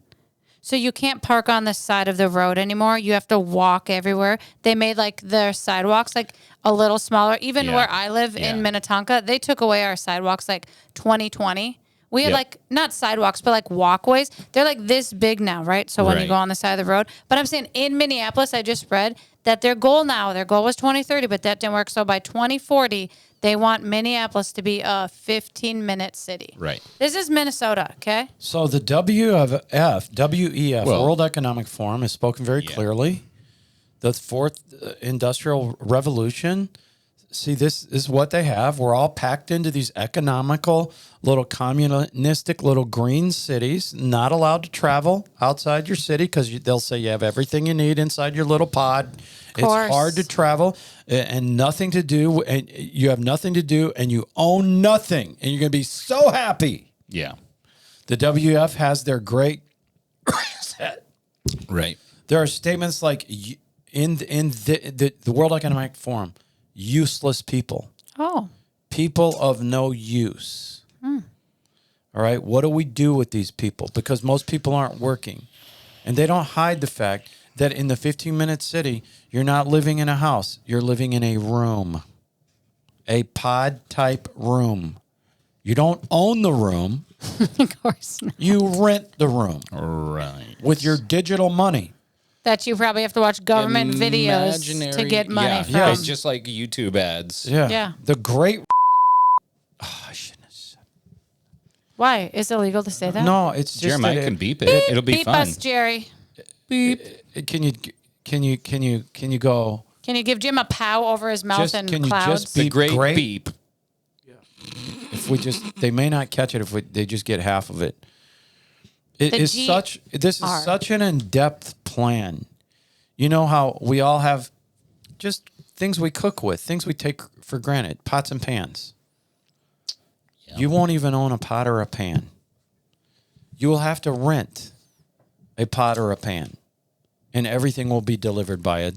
So you can't park on the side of the road anymore. You have to walk everywhere. They made their sidewalks a little smaller. Even where I live in Minnetonka, they took away our sidewalks 2020. We have not sidewalks, but walkways. They're this big now, right? So when you go on the side of the road. But I'm saying in Minneapolis, I just read that their goal was 2030, but that didn't work. So by 2040, they want Minneapolis to be a 15-minute city. Right. This is Minnesota, okay? So the WEF, World Economic Forum, has spoken very clearly. The fourth industrial revolution, see, this is what they have. We're all packed into these economical, little communistic, little green cities, not allowed to travel outside your city because they'll say you have everything you need inside your little pod. It's hard to travel and nothing to do, and you have nothing to do, and you own nothing, and you're going to be so happy. Yeah. The WEF has their great. Right. There are statements like in the World Economic Forum, useless people. Oh. People of no use. All right. What do we do with these people? Because most people aren't working. And they don't hide the fact that in the 15-minute city, you're not living in a house. You're living in a room, a pod-type room. You don't own the room. Of course not. You rent the room Right. with your digital money. That you probably have to watch government videos to get money from. Yeah, it's just like YouTube ads. Yeah. Yeah. The great... Oh, I shouldn't have said... Why? Is it illegal to say that? No, it's just... Jeremiah can beep it. It'll be Beep fun. us, Jerry. Can you go... Can you give Jim a pow over his mouth and can you clouds? just The beep great beep. If we just... They may not catch it if they just get half of it. This The is G-R. such an in-depth plan. You know how we all have just things we cook with, things we take for granted, pots and pans. Yeah. You won't even own a pot or a pan. You will have to rent a pot or a pan, and everything will be delivered by a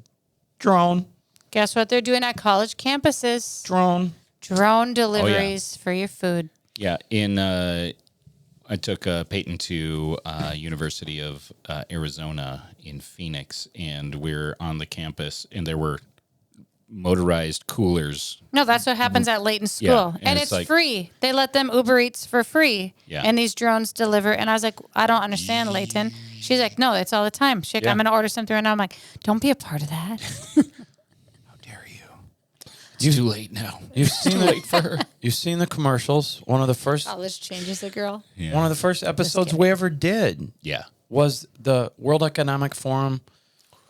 drone. Guess what they're doing at college campuses? Drone deliveries for your food. Yeah, I took Peyton to University of Arizona in Phoenix, and we're on the campus, and there were motorized coolers. No, that's what happens at Layton School. Yeah, and it's it's like- free. They let them Uber Eats for free. Yeah. And these drones deliver. And I was like, I don't understand, Layton. She's like, no, it's all the time. She's like, Yeah. I'm going to order something right now. I'm like, don't be a part of that. How dare you? It's too late now. You've seen late for her. You've seen the commercials. One of the first College changes a girl. Yeah. one of the first episodes we ever did Yeah. was the World Economic Forum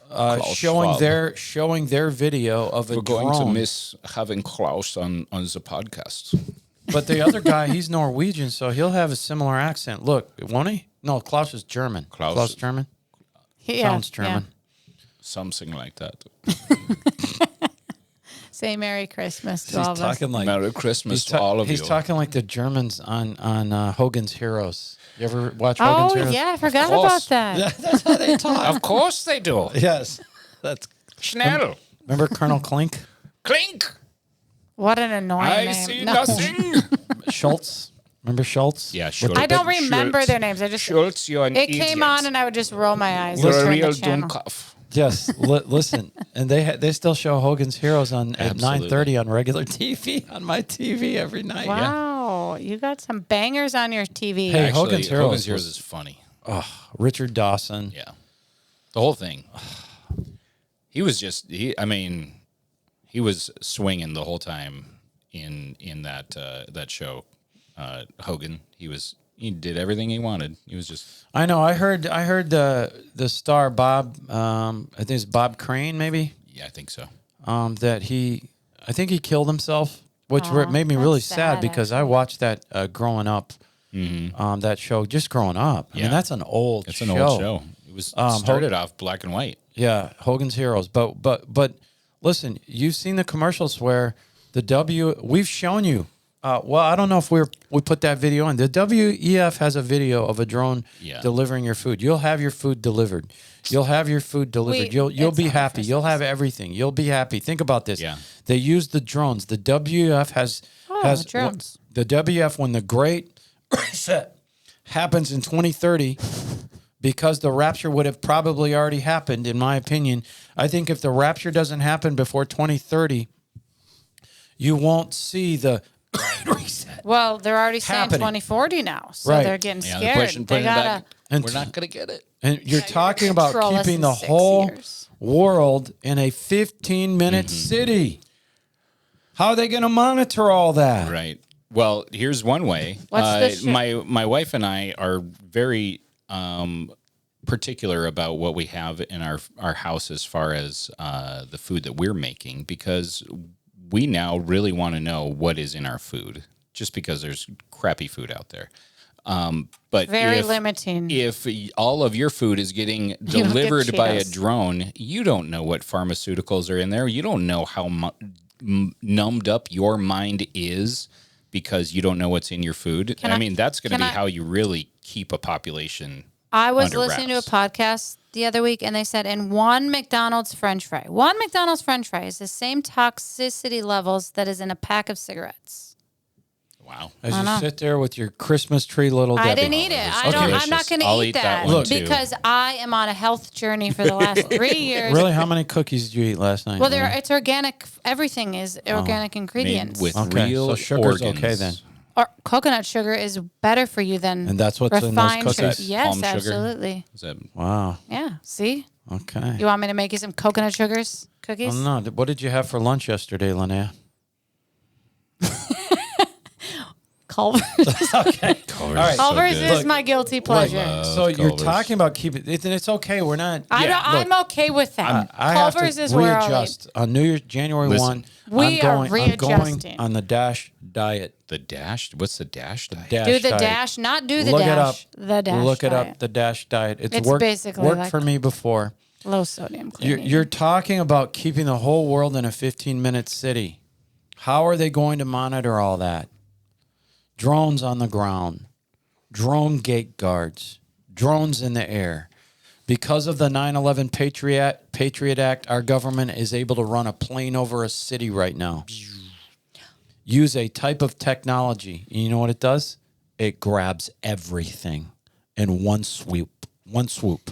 Klaus showing Schwab. their video of a We're drone. going to miss having Klaus on the podcast. But the other guy, he's Norwegian, so he'll have a similar accent. Look, won't he? No, Klaus is German. Klaus- German? Yeah, Sounds German. Something like that. Say Merry Christmas to He's all of us. talking like Merry Christmas he's to all of he's you. talking like the Germans on Hogan's Heroes. You ever watch Hogan's Oh, Heroes? yeah, I forgot course. about that. That's how they talk. Of course they do. Yes. That's Schnell. remember Colonel Klink? Clink. What an annoying I name. see No. nothing. Schultz. Remember Schultz? Yeah, Schultz. I don't remember Schultz. their names. I just Schultz, you're an it idiot. came on and I would just roll my eyes. You're and a turn the real channel. Dummkopf. Yes. Listen, and they still show Hogan's Heroes on at Absolutely. 9:30 on regular TV on my TV every night. Wow, you got some bangers on your TV. Hey, Actually, Hogan's Heroes Heroes was- is funny. Oh, Richard Dawson. Yeah. The whole thing. He was he was swinging the whole time in that show. Hogan, he did everything he wanted. He was just I know. I heard the star Bob. I think it's Bob Crane, maybe. I think so. That I think he killed himself, which Aw, made me that's really sad, sad because I watched that growing up. That show, just growing up. I Yeah. mean, that's an old. It's an old show. It was started off black and white. Yeah, Hogan's Heroes. But listen, you've seen the commercials where we've shown you. Well, I don't know if we put that video in. The WEF has a video of a drone delivering your food. You'll have your food delivered. You'll have your food delivered. You'll it's be on happy. for You'll have everything. You'll be happy. Think about this. Yeah. They use the drones. The WEF has drones. the WEF when the great reset happens in 2030. Because the rapture would have probably already happened, in my opinion. I think if the rapture doesn't happen before 2030, you won't see the reset. Well, they're already saying Happening. 2040 now, so Right. they're getting Yeah, scared. they're pushing They it gotta back. And We're not gonna get it. And you're talking about control us keeping in the 6 whole years. world in a 15-minute city. How are they going to monitor all that? Right. Well, here's one way. What's the my wife and I are very particular about what we have in our house as far as the food that we're making, because we now really want to know what is in our food, just because there's crappy food out there. But Very limiting. If all of your food is getting don't get delivered by a Cheetos. drone, you don't know what pharmaceuticals are in there. You don't know how numbed up your mind is because you don't know what's in your food. I mean, that's going to be how you really keep a population. I was under listening wraps. to a podcast the other week, and they said in one McDonald's French fry is the same toxicity levels that is in a pack of cigarettes. Wow. As you sit there with your Christmas tree little Debbie. I didn't eat it. I'm not going to eat that, one too. because I am on a health journey for the last 3 years. Really, how many cookies did you eat last night? Well, it's organic. Everything is organic ingredients. Made with Okay, real so sugar's organs. okay then. Or coconut sugar is better for you than And that's what's in those refined cookies? sugar. Yes, Palm sugar? absolutely. Is that Wow. Yeah. See, Okay. you want me to make you some coconut sugars cookies? Oh, no. What did you have for lunch yesterday, Lonaiah? Culver's. Okay. Culver's? All right. Culver's so is good. my guilty pleasure. So you're Culver's. talking about keeping it. It's okay. We're not. I'm okay with that. I have Culver's to is where I'll readjust on New Year's, January Listen. 1. We are I'm going readjusting. on the DASH diet. The dash? What's the dash? Dash do the diet. dash, not do the Look dash. it up. The dash. Look it diet. up. The DASH diet. It's worked, basically worked like- for me before. Low sodium. You're, Clean you're talking about keeping the whole world in a 15-minute city. How are they going to monitor all that? Drones on the ground, drone gate guards, drones in the air. Because of the 9/11 Patriot Act, our government is able to run a plane over a city right now. Use a type of technology. And you know what it does? It grabs everything in one swoop. One swoop.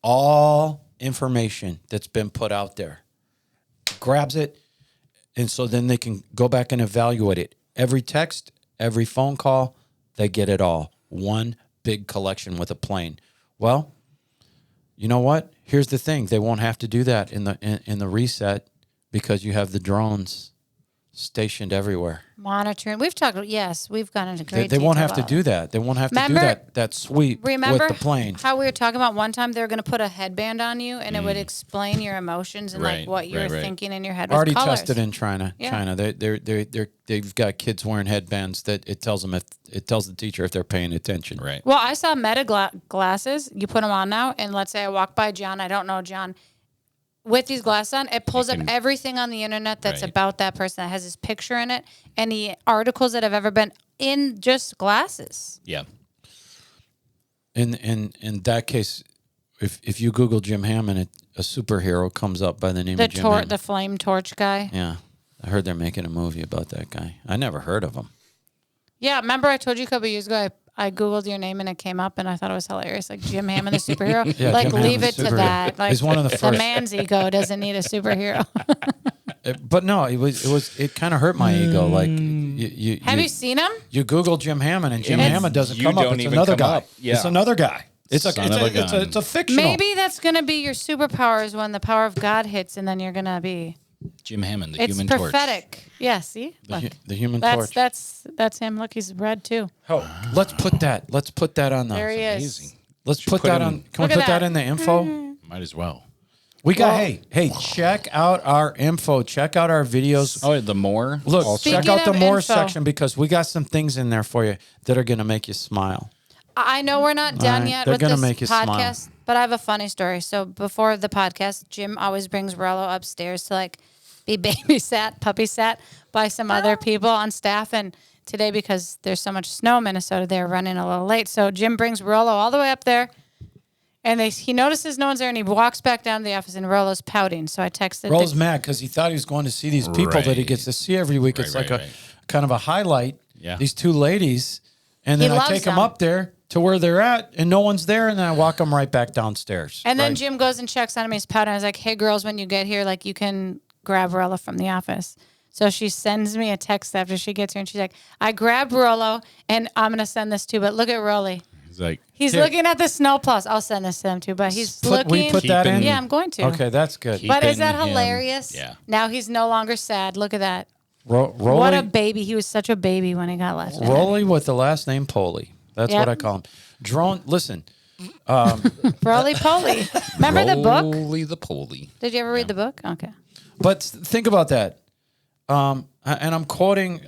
All information that's been put out there. Grabs it, and so then they can go back and evaluate it. Every text, every phone call, they get it all. One big collection with a plane. Well, you know what? Here's the thing. They won't have to do that in the reset because you have the drones stationed everywhere. monitoring. We've talked. Yes, we've gone into great. They won't detail have to about do it. that. They won't have to Remember- do that sweep Remember with the plane. how we were talking about one time they were going to put a headband on you and it would explain your emotions and Right, like what you were right. thinking in your head. With Already colors. tested in China. Yeah. China, they've got kids wearing headbands that it tells the teacher if they're paying attention. Right. Well, I saw glasses. You put them on now, and let's say I walk by John. I don't know John. With these glasses on, it pulls up everything on the internet that's Right. about that person that has his picture in it, any articles that have ever been in just glasses. Yeah. In that case, if you Google Jim Hammond, a superhero comes up by the name of Jim Hammond. The flame torch guy. Yeah, I heard they're making a movie about that guy. I never heard of him. Yeah, remember I told you a couple years ago I Googled your name and it came up and I thought it was hilarious. Like Jim Hammond, the superhero. Yeah, like Jim leave Hammond, it to superhero. that. Like He's one of the first. man's ego doesn't need a superhero. But no, it kind of hurt my ego. Like you Have you seen him? you Google Jim Hammond and Jim It's- Hammond doesn't You come up. don't It's even another come guy. up. Yeah. It's another guy. It's a Son of a gun. it's a fictional. Maybe that's gonna be your superpowers when the power of God hits, and then you're gonna be. Jim Hammond, the It's Human Torch. prophetic. Yeah. See. Look. the Human That's Torch. that's him. Look, he's red too. Oh, let's put that on the. There he is. Amazing. Let's Should put put that him- on. Can Look we at put that that. in the info? Might as well. We got. Hey, check out our info. Check out our videos. Oh, the more? Look, Also- check Speaking out the of more info. section because we got some things in there for you that are going to make you smile. I know we're not done right, yet they're with gonna this make you smile. podcast, but I have a funny story. So before the podcast, Jim always brings Rello upstairs to like be puppy sat by some other people on staff. And today, because there's so much snow in Minnesota, they're running a little late. So Jim brings Rollo all the way up there. And he notices no one's there, and he walks back down to the office, and Rollo's pouting. So I texted. Roll's mad because he thought he was going to see these people that he Right. gets to see every week. It's Right, like right. a kind of a highlight. Yeah. These two ladies, and then He I loves take them them. up there to where they're at, and no one's there, and then I walk them right back downstairs. And then right? Jim goes and checks on him. He's pouting. I was like, "Hey, girls, when you get here, like you can grab Rollo from the office." So she sends me a text after she gets here, and she's like, "I grabbed Rollo, and I'm gonna send this too. But look at Rolly. He's like, He's Here. looking at the snowplows. I'll send this to him too. But he's looking. We put that in. Keeping- Yeah, I'm going to. Okay, that's good. But is that keeping him- hilarious? Yeah. Now he's no longer sad. Look at that. Rolly, What a baby. He was such a baby when he got left. Rolly with the last name Poley. That's Yep. what I call him. Drone. Listen, Roly poly. Remember the book? Roly the Poly. Did you ever read the book? Okay. but think about that. And I'm quoting.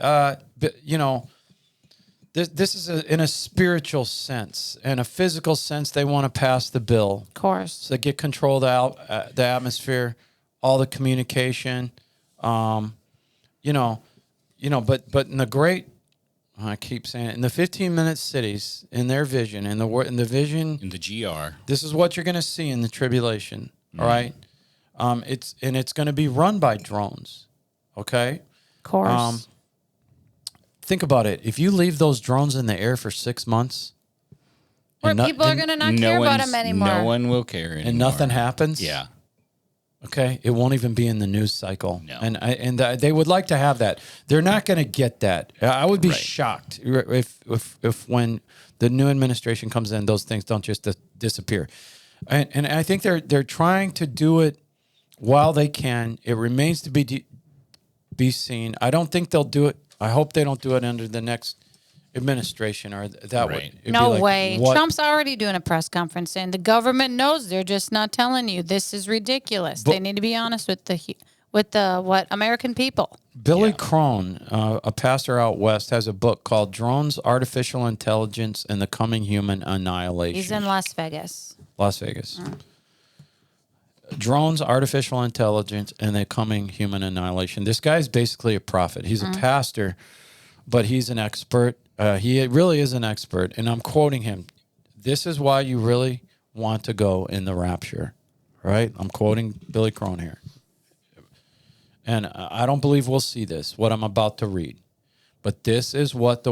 This is in a spiritual sense. In a physical sense, they want to pass the bill. Of course. So they get control of the atmosphere, all the communication. but in the great, I keep saying it, in the 15-minute cities, in their vision, in the vision, in the GR, this is what you're going to see in the tribulation. All right, it's going to be run by drones. Okay, Of course. think about it. If you leave those drones in the air for 6 months, Where and no- people are and- going to not care about them anymore. No one will care anymore. and nothing happens. Yeah. Okay, it won't even be in the news cycle. No. And they would like to have that. They're not going to get that. I would be Right. shocked if when the new administration comes in, those things don't just disappear. And I think they're trying to do it while they can. It remains to be seen. I don't think they'll do it. I hope they don't do it under the next administration, or that would Right. it'd be No like, way. what- Trump's already doing a press conference saying the government knows, they're just not telling you. This is ridiculous. They need to be honest with the American people. Billy Crone, a pastor out west, has a book called Drones, Artificial Intelligence, and the Coming Human Annihilation. He's in Las Vegas. Las Vegas. Drones, Artificial Intelligence, and the Coming Human Annihilation. This guy's basically a prophet. He's a pastor, but he's an expert. He really is an expert. And I'm quoting him. This is why you really want to go in the rapture, right? I'm quoting Billy Crone here. And I don't believe we'll see this, what I'm about to read. But this is what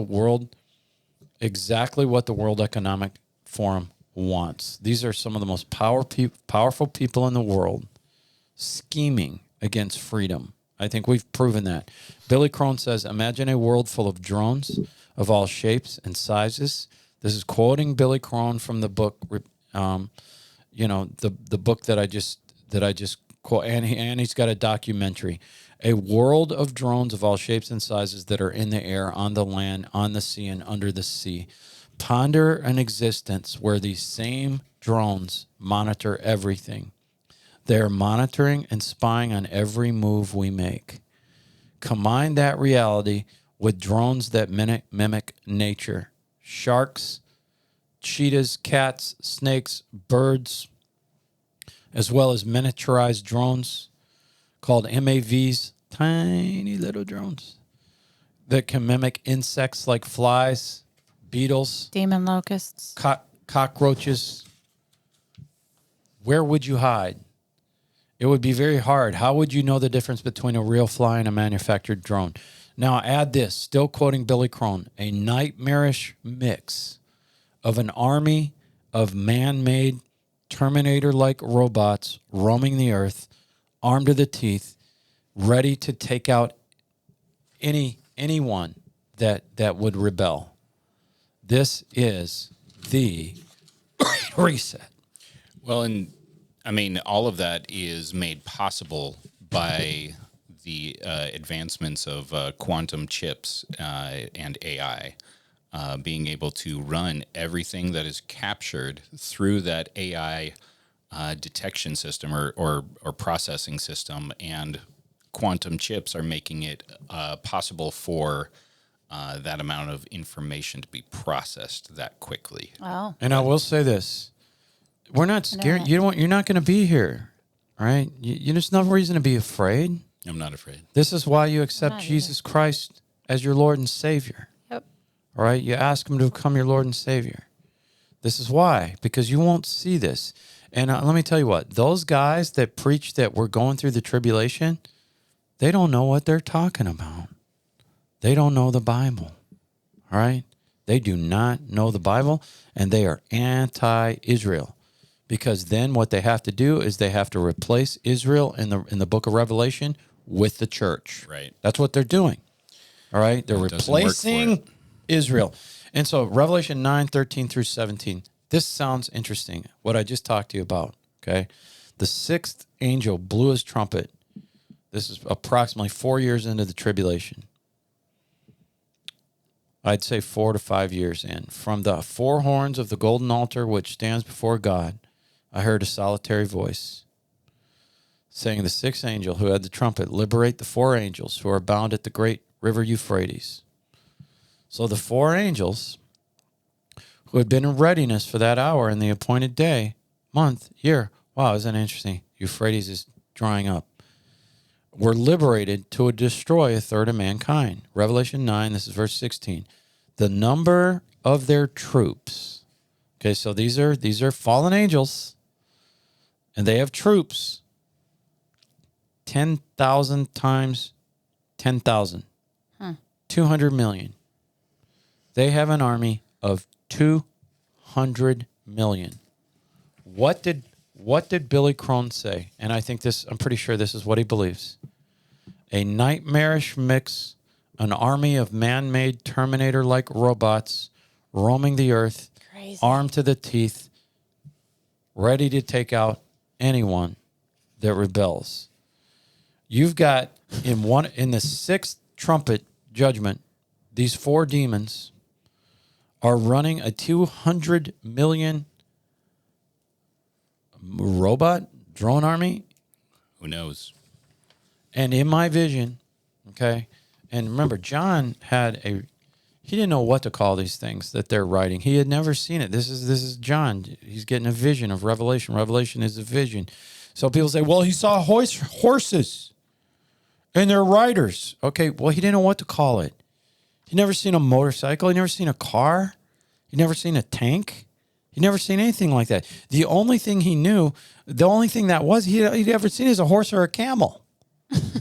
exactly what the World Economic Forum wants. These are some of the most powerful people in the world scheming against freedom. I think we've proven that. Billy Crone says, imagine a world full of drones of all shapes and sizes. This is quoting Billy Crone from the book, the book that I just quote, and he's got a documentary. A world of drones of all shapes and sizes that are in the air, on the land, on the sea, and under the sea. Ponder an existence where these same drones monitor everything. They are monitoring and spying on every move we make. Combine that reality with drones that mimic nature. Sharks, cheetahs, cats, snakes, birds, as well as miniaturized drones called MAVs, tiny little drones that can mimic insects like flies, beetles, Demon locusts. cockroaches. Where would you hide? It would be very hard. How would you know the difference between a real fly and a manufactured drone? Now add this, still quoting Billy Crone, a nightmarish mix of an army of man-made Terminator-like robots roaming the earth, armed to the teeth, ready to take out anyone that would rebel. This is the reset. Well, and I mean, all of that is made possible by the advancements of quantum chips and AI. Being able to run everything that is captured through that AI detection system or processing system, and quantum chips are making it possible for that amount of information to be processed that quickly. Oh. And I will say this. We're not scared. You're not going to be here, right? There's no reason to be afraid. I'm not afraid. This is why you accept Not either. Jesus Christ as your Lord and Savior. Yep. All right? You ask him to become your Lord and Savior. This is why, because you won't see this. And let me tell you what, those guys that preach that we're going through the tribulation, they don't know what they're talking about. They don't know the Bible. All right? They do not know the Bible, and they are anti-Israel. Because then what they have to do is they have to replace Israel in the book of Revelation with the church. Right. That's what they're doing. All right? They're It doesn't work for replacing it. Israel. And so Revelation 9:13 through 17. This sounds interesting, what I just talked to you about. Okay. The sixth angel blew his trumpet. This is approximately 4 years into the tribulation. I'd say 4 to 5 years in. From the four horns of the golden altar which stands before God, I heard a solitary voice saying, the sixth angel who had the trumpet, liberate the four angels who are bound at the great river Euphrates. So the four angels who had been in readiness for that hour in the appointed day, month, year. Wow, isn't that interesting? Euphrates is drying up. were liberated to destroy a third of mankind. Revelation 9, this is verse 16. The number of their troops. Okay, so these are fallen angels, and they have troops. 10,000 times 10,000. 200 million. They have an army of 200 million. What did Billy Crone say? And I'm pretty sure this is what he believes. A nightmarish mix, an army of man-made Terminator-like robots roaming the earth, Crazy. armed to the teeth, ready to take out anyone that rebels. You've got in the sixth trumpet judgment, these 4 demons are running a 200 million robot drone army. Who knows? And in my vision, okay, and remember, John he didn't know what to call these things that they're writing. He had never seen it. This is John. He's getting a vision of Revelation. Revelation is a vision. So people say, well, he saw horses and they're riders. Okay, well, he didn't know what to call it. He never seen a motorcycle. He never seen a car. He never seen a tank. He never seen anything like that. The only thing he knew, the only thing that was he'd ever seen is a horse or a camel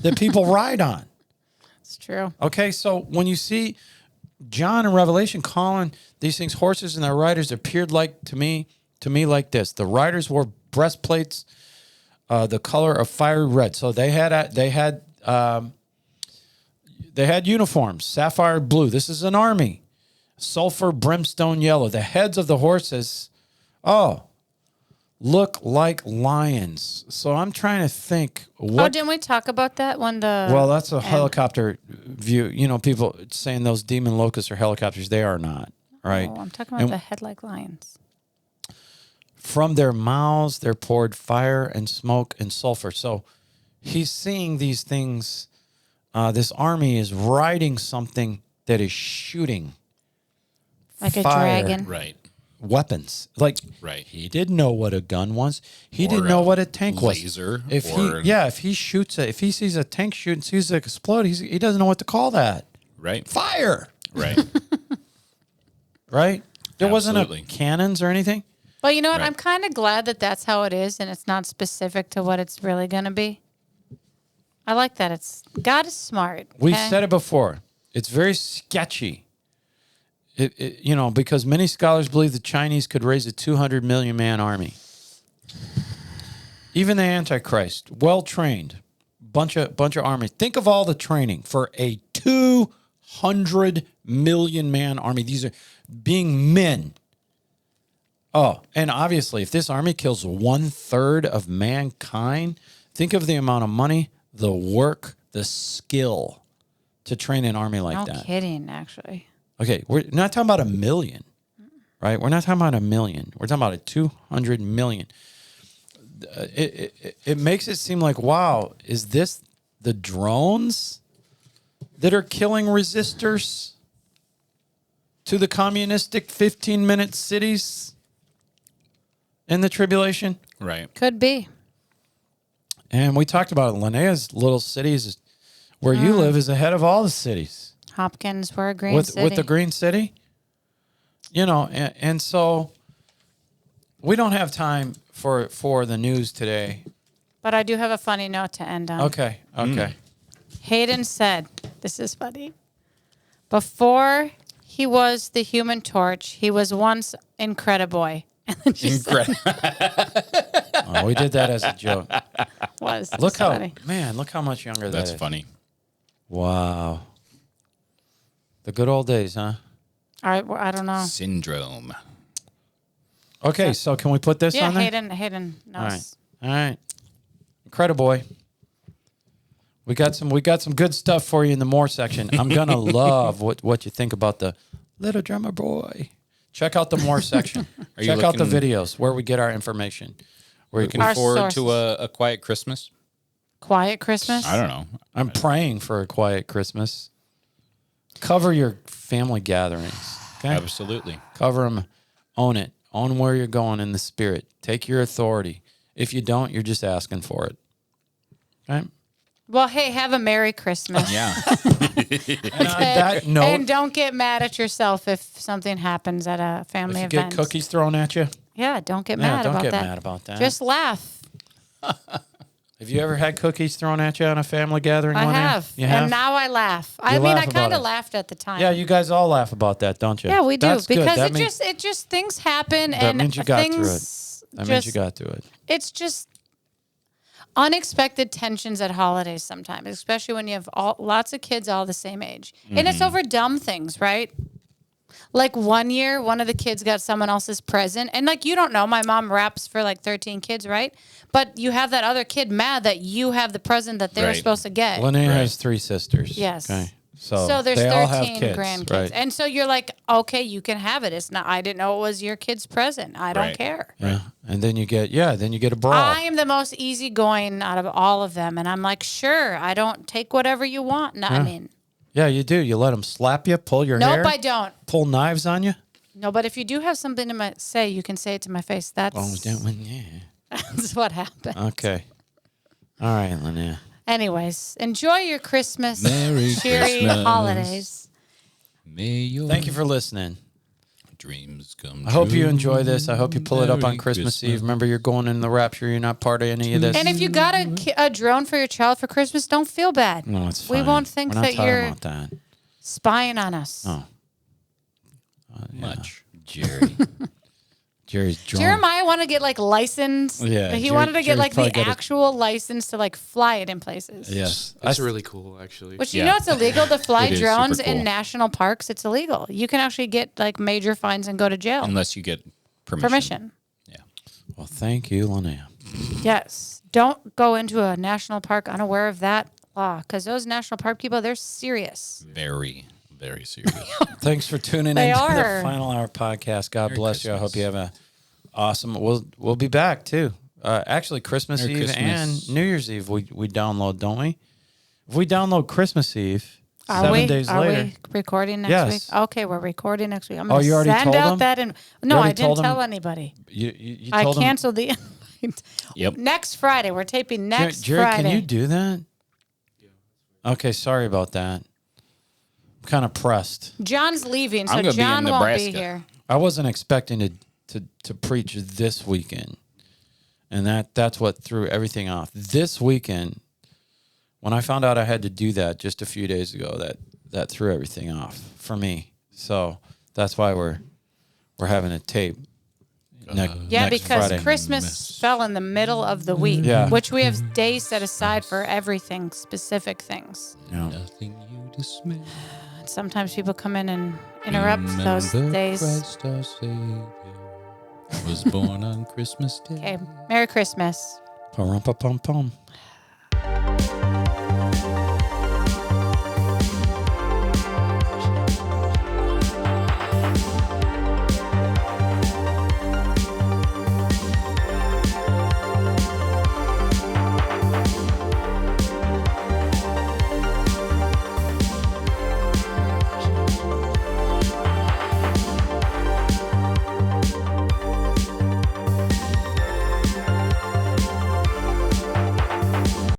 that people ride on. It's true. Okay, so when you see John in Revelation calling these things horses and their riders, appeared like to me like this. The riders wore breastplates, the color of fiery red. So they had uniforms, sapphire blue. This is an army. Sulfur brimstone yellow. The heads of the horses, look like lions. So I'm trying to think. Didn't we talk about that when Well, that's a helicopter view. You know, people saying those demon locusts are helicopters. They are not, right? Oh, I'm talking about the head like lions. From their mouths, there poured fire and smoke and sulfur. So he's seeing these things. This army is riding something that is shooting. Like a fire, dragon. Right. Weapons. Like, Right. he didn't know what a gun was. He Or didn't know a what a tank was. laser, If or- he shoots it, if he sees a tank shoot and sees it explode, he doesn't know what to call that. Right. Fire. Right. Right? There Absolutely. wasn't cannons or anything. But you know what? Right. I'm kind of glad that that's how it is and it's not specific to what it's really going to be. I like that. God is smart. We've okay? said it before. It's very sketchy. Because many scholars believe the Chinese could raise a 200 million man army. Even the Antichrist, well trained, bunch of army. Think of all the training for a 200 million man army. These are being men. Oh, and obviously, if this army kills 1/3 of mankind, think of the amount of money, the work, the skill to train an army like that. No kidding, actually. Okay, we're not talking about a million, right? We're not talking about a million. We're talking about a 200 million. It makes it seem like, wow, is this the drones that are killing resistors to the communistic 15-minute cities in the tribulation? Right. Could be. And we talked about it. Lonaiah's little cities, where you live, is ahead of all the cities. Hopkins, we're a green city. With the green city, and so we don't have time for the news today. But I do have a funny note to end on. Okay. Hayden said, this is funny, before he was the Human Torch, he was once Incrediboy. And then she said, Oh, we did that as a joke. was. Look It's how funny. look how much younger That's that is. funny. Wow. The good old days, huh? All right, well, I don't know. Syndrome. Okay, so can we put this Yeah, on there? Hayden knows. All right. Incrediboy. We got some good stuff for you in the more section. I'm gonna love what you think about the little drummer boy. Check out the more section. Are you Check out the looking- videos where we get our information. Looking Our forward sources. to a quiet Christmas? Quiet Christmas? I don't know. I'm praying for a quiet Christmas. Cover your family gatherings. Okay? Absolutely. Cover them. Own it. Own where you're going in the spirit. Take your authority. If you don't, you're just asking for it. Okay? Well, hey, have a Merry Christmas. Yeah. And on that note, And don't get mad at yourself if something happens at a family if you event. get cookies thrown at you, Yeah, don't get yeah, mad don't about get that. mad about that. Just laugh. Have you ever had cookies thrown at you on a family gathering? I Lonaiah? have. You have? And now I laugh. I You mean, laugh I about kind it. of laughed at the time. Yeah, you guys all laugh about that, don't you? Yeah, we do. That's good. Because That it means, just things happen that and means you got through it. things That just, means you got through it. it's just unexpected tensions at holidays sometimes, especially when you have lots of kids all the same age. And it's over dumb things, right? Like one year, one of the kids got someone else's present. And like, you don't know, my mom wraps for like 13 kids, right? But you have that other kid mad that you have the present that they were Right. supposed to get. Lonaiah has 3 sisters. Yes. Okay. So So there's they all have 13 kids, grandkids. right? And so you're like, okay, you can have it. It's not, I didn't know it was your kid's present. I don't Right. care. Yeah. And then you get a brawl. I am the most easygoing out of all of them. And I'm like, sure, I don't take whatever you want. No, I mean, yeah, you do. You let them slap you, pull your hair, nope, I don't. pull knives on you. No, but if you do have something to say, you can say it to my face. That's, Yeah. that's what happened. Okay. All right, Lonaiah. Anyways, enjoy your Christmas, Merry cheery Christmas. holidays. May your Thank you for listening. dreams come I hope you true. enjoy this. I hope you pull it up on Merry Christmas Eve. Christmas. Remember, you're going in the Rapture. You're not part of any of this. And if you got a drone for your child for Christmas, don't feel bad. no, it's we fine. won't think We're not that talking you're about that. spying on us. Oh. Much. Jerry. Jerry's drunk. Jeremiah wanted to get like licensed. Yeah, He Jerry- wanted to get Jerry's like probably the got a- actual license to like fly it in places. Yes. That's really cool, actually. Which you Yeah. know it's illegal to fly It is drones super in cool. national parks. It's illegal. You can actually get like major fines and go to jail. Unless you get permission. Permission. Yeah. Well, thank you, Lonaiah. Yes. Don't go into a national park unaware of that law because those national park people, they're serious. Very, very serious. Thanks for tuning They in to are. the Final Hour podcast. God Merry bless you. I hope Christmas. you have a awesome. We'll be back too. Actually, Christmas Merry Eve Christmas. and New Year's Eve we download, don't we? If we download Christmas Eve, Are 7 we? days Are later. we recording next Yes. week? Okay, we're recording next week. I'm Oh, gonna you already send told out them? that. No, already I didn't told them? tell anybody. You I told them- canceled the invite. Yep. Next Friday. We're taping next Jerry, Friday. can you do that? Okay, sorry about that. I'm kind of pressed. John's leaving, so I'm gonna be in John won't be Nebraska. here. I wasn't expecting to preach this weekend, and that's what threw everything off. This weekend, when I found out I had to do that just a few days ago, that threw everything off for me. So that's why we're having a tape. Yeah, next because Friday. Christmas fell in the middle of the week, Yeah. which we have days set aside for everything, specific things. Yeah. Nothing you dismay. Sometimes people come in and interrupt those Remember days. Christ our Savior was born on Christmas Day. Okay, Merry Christmas. Pum pum pum pum.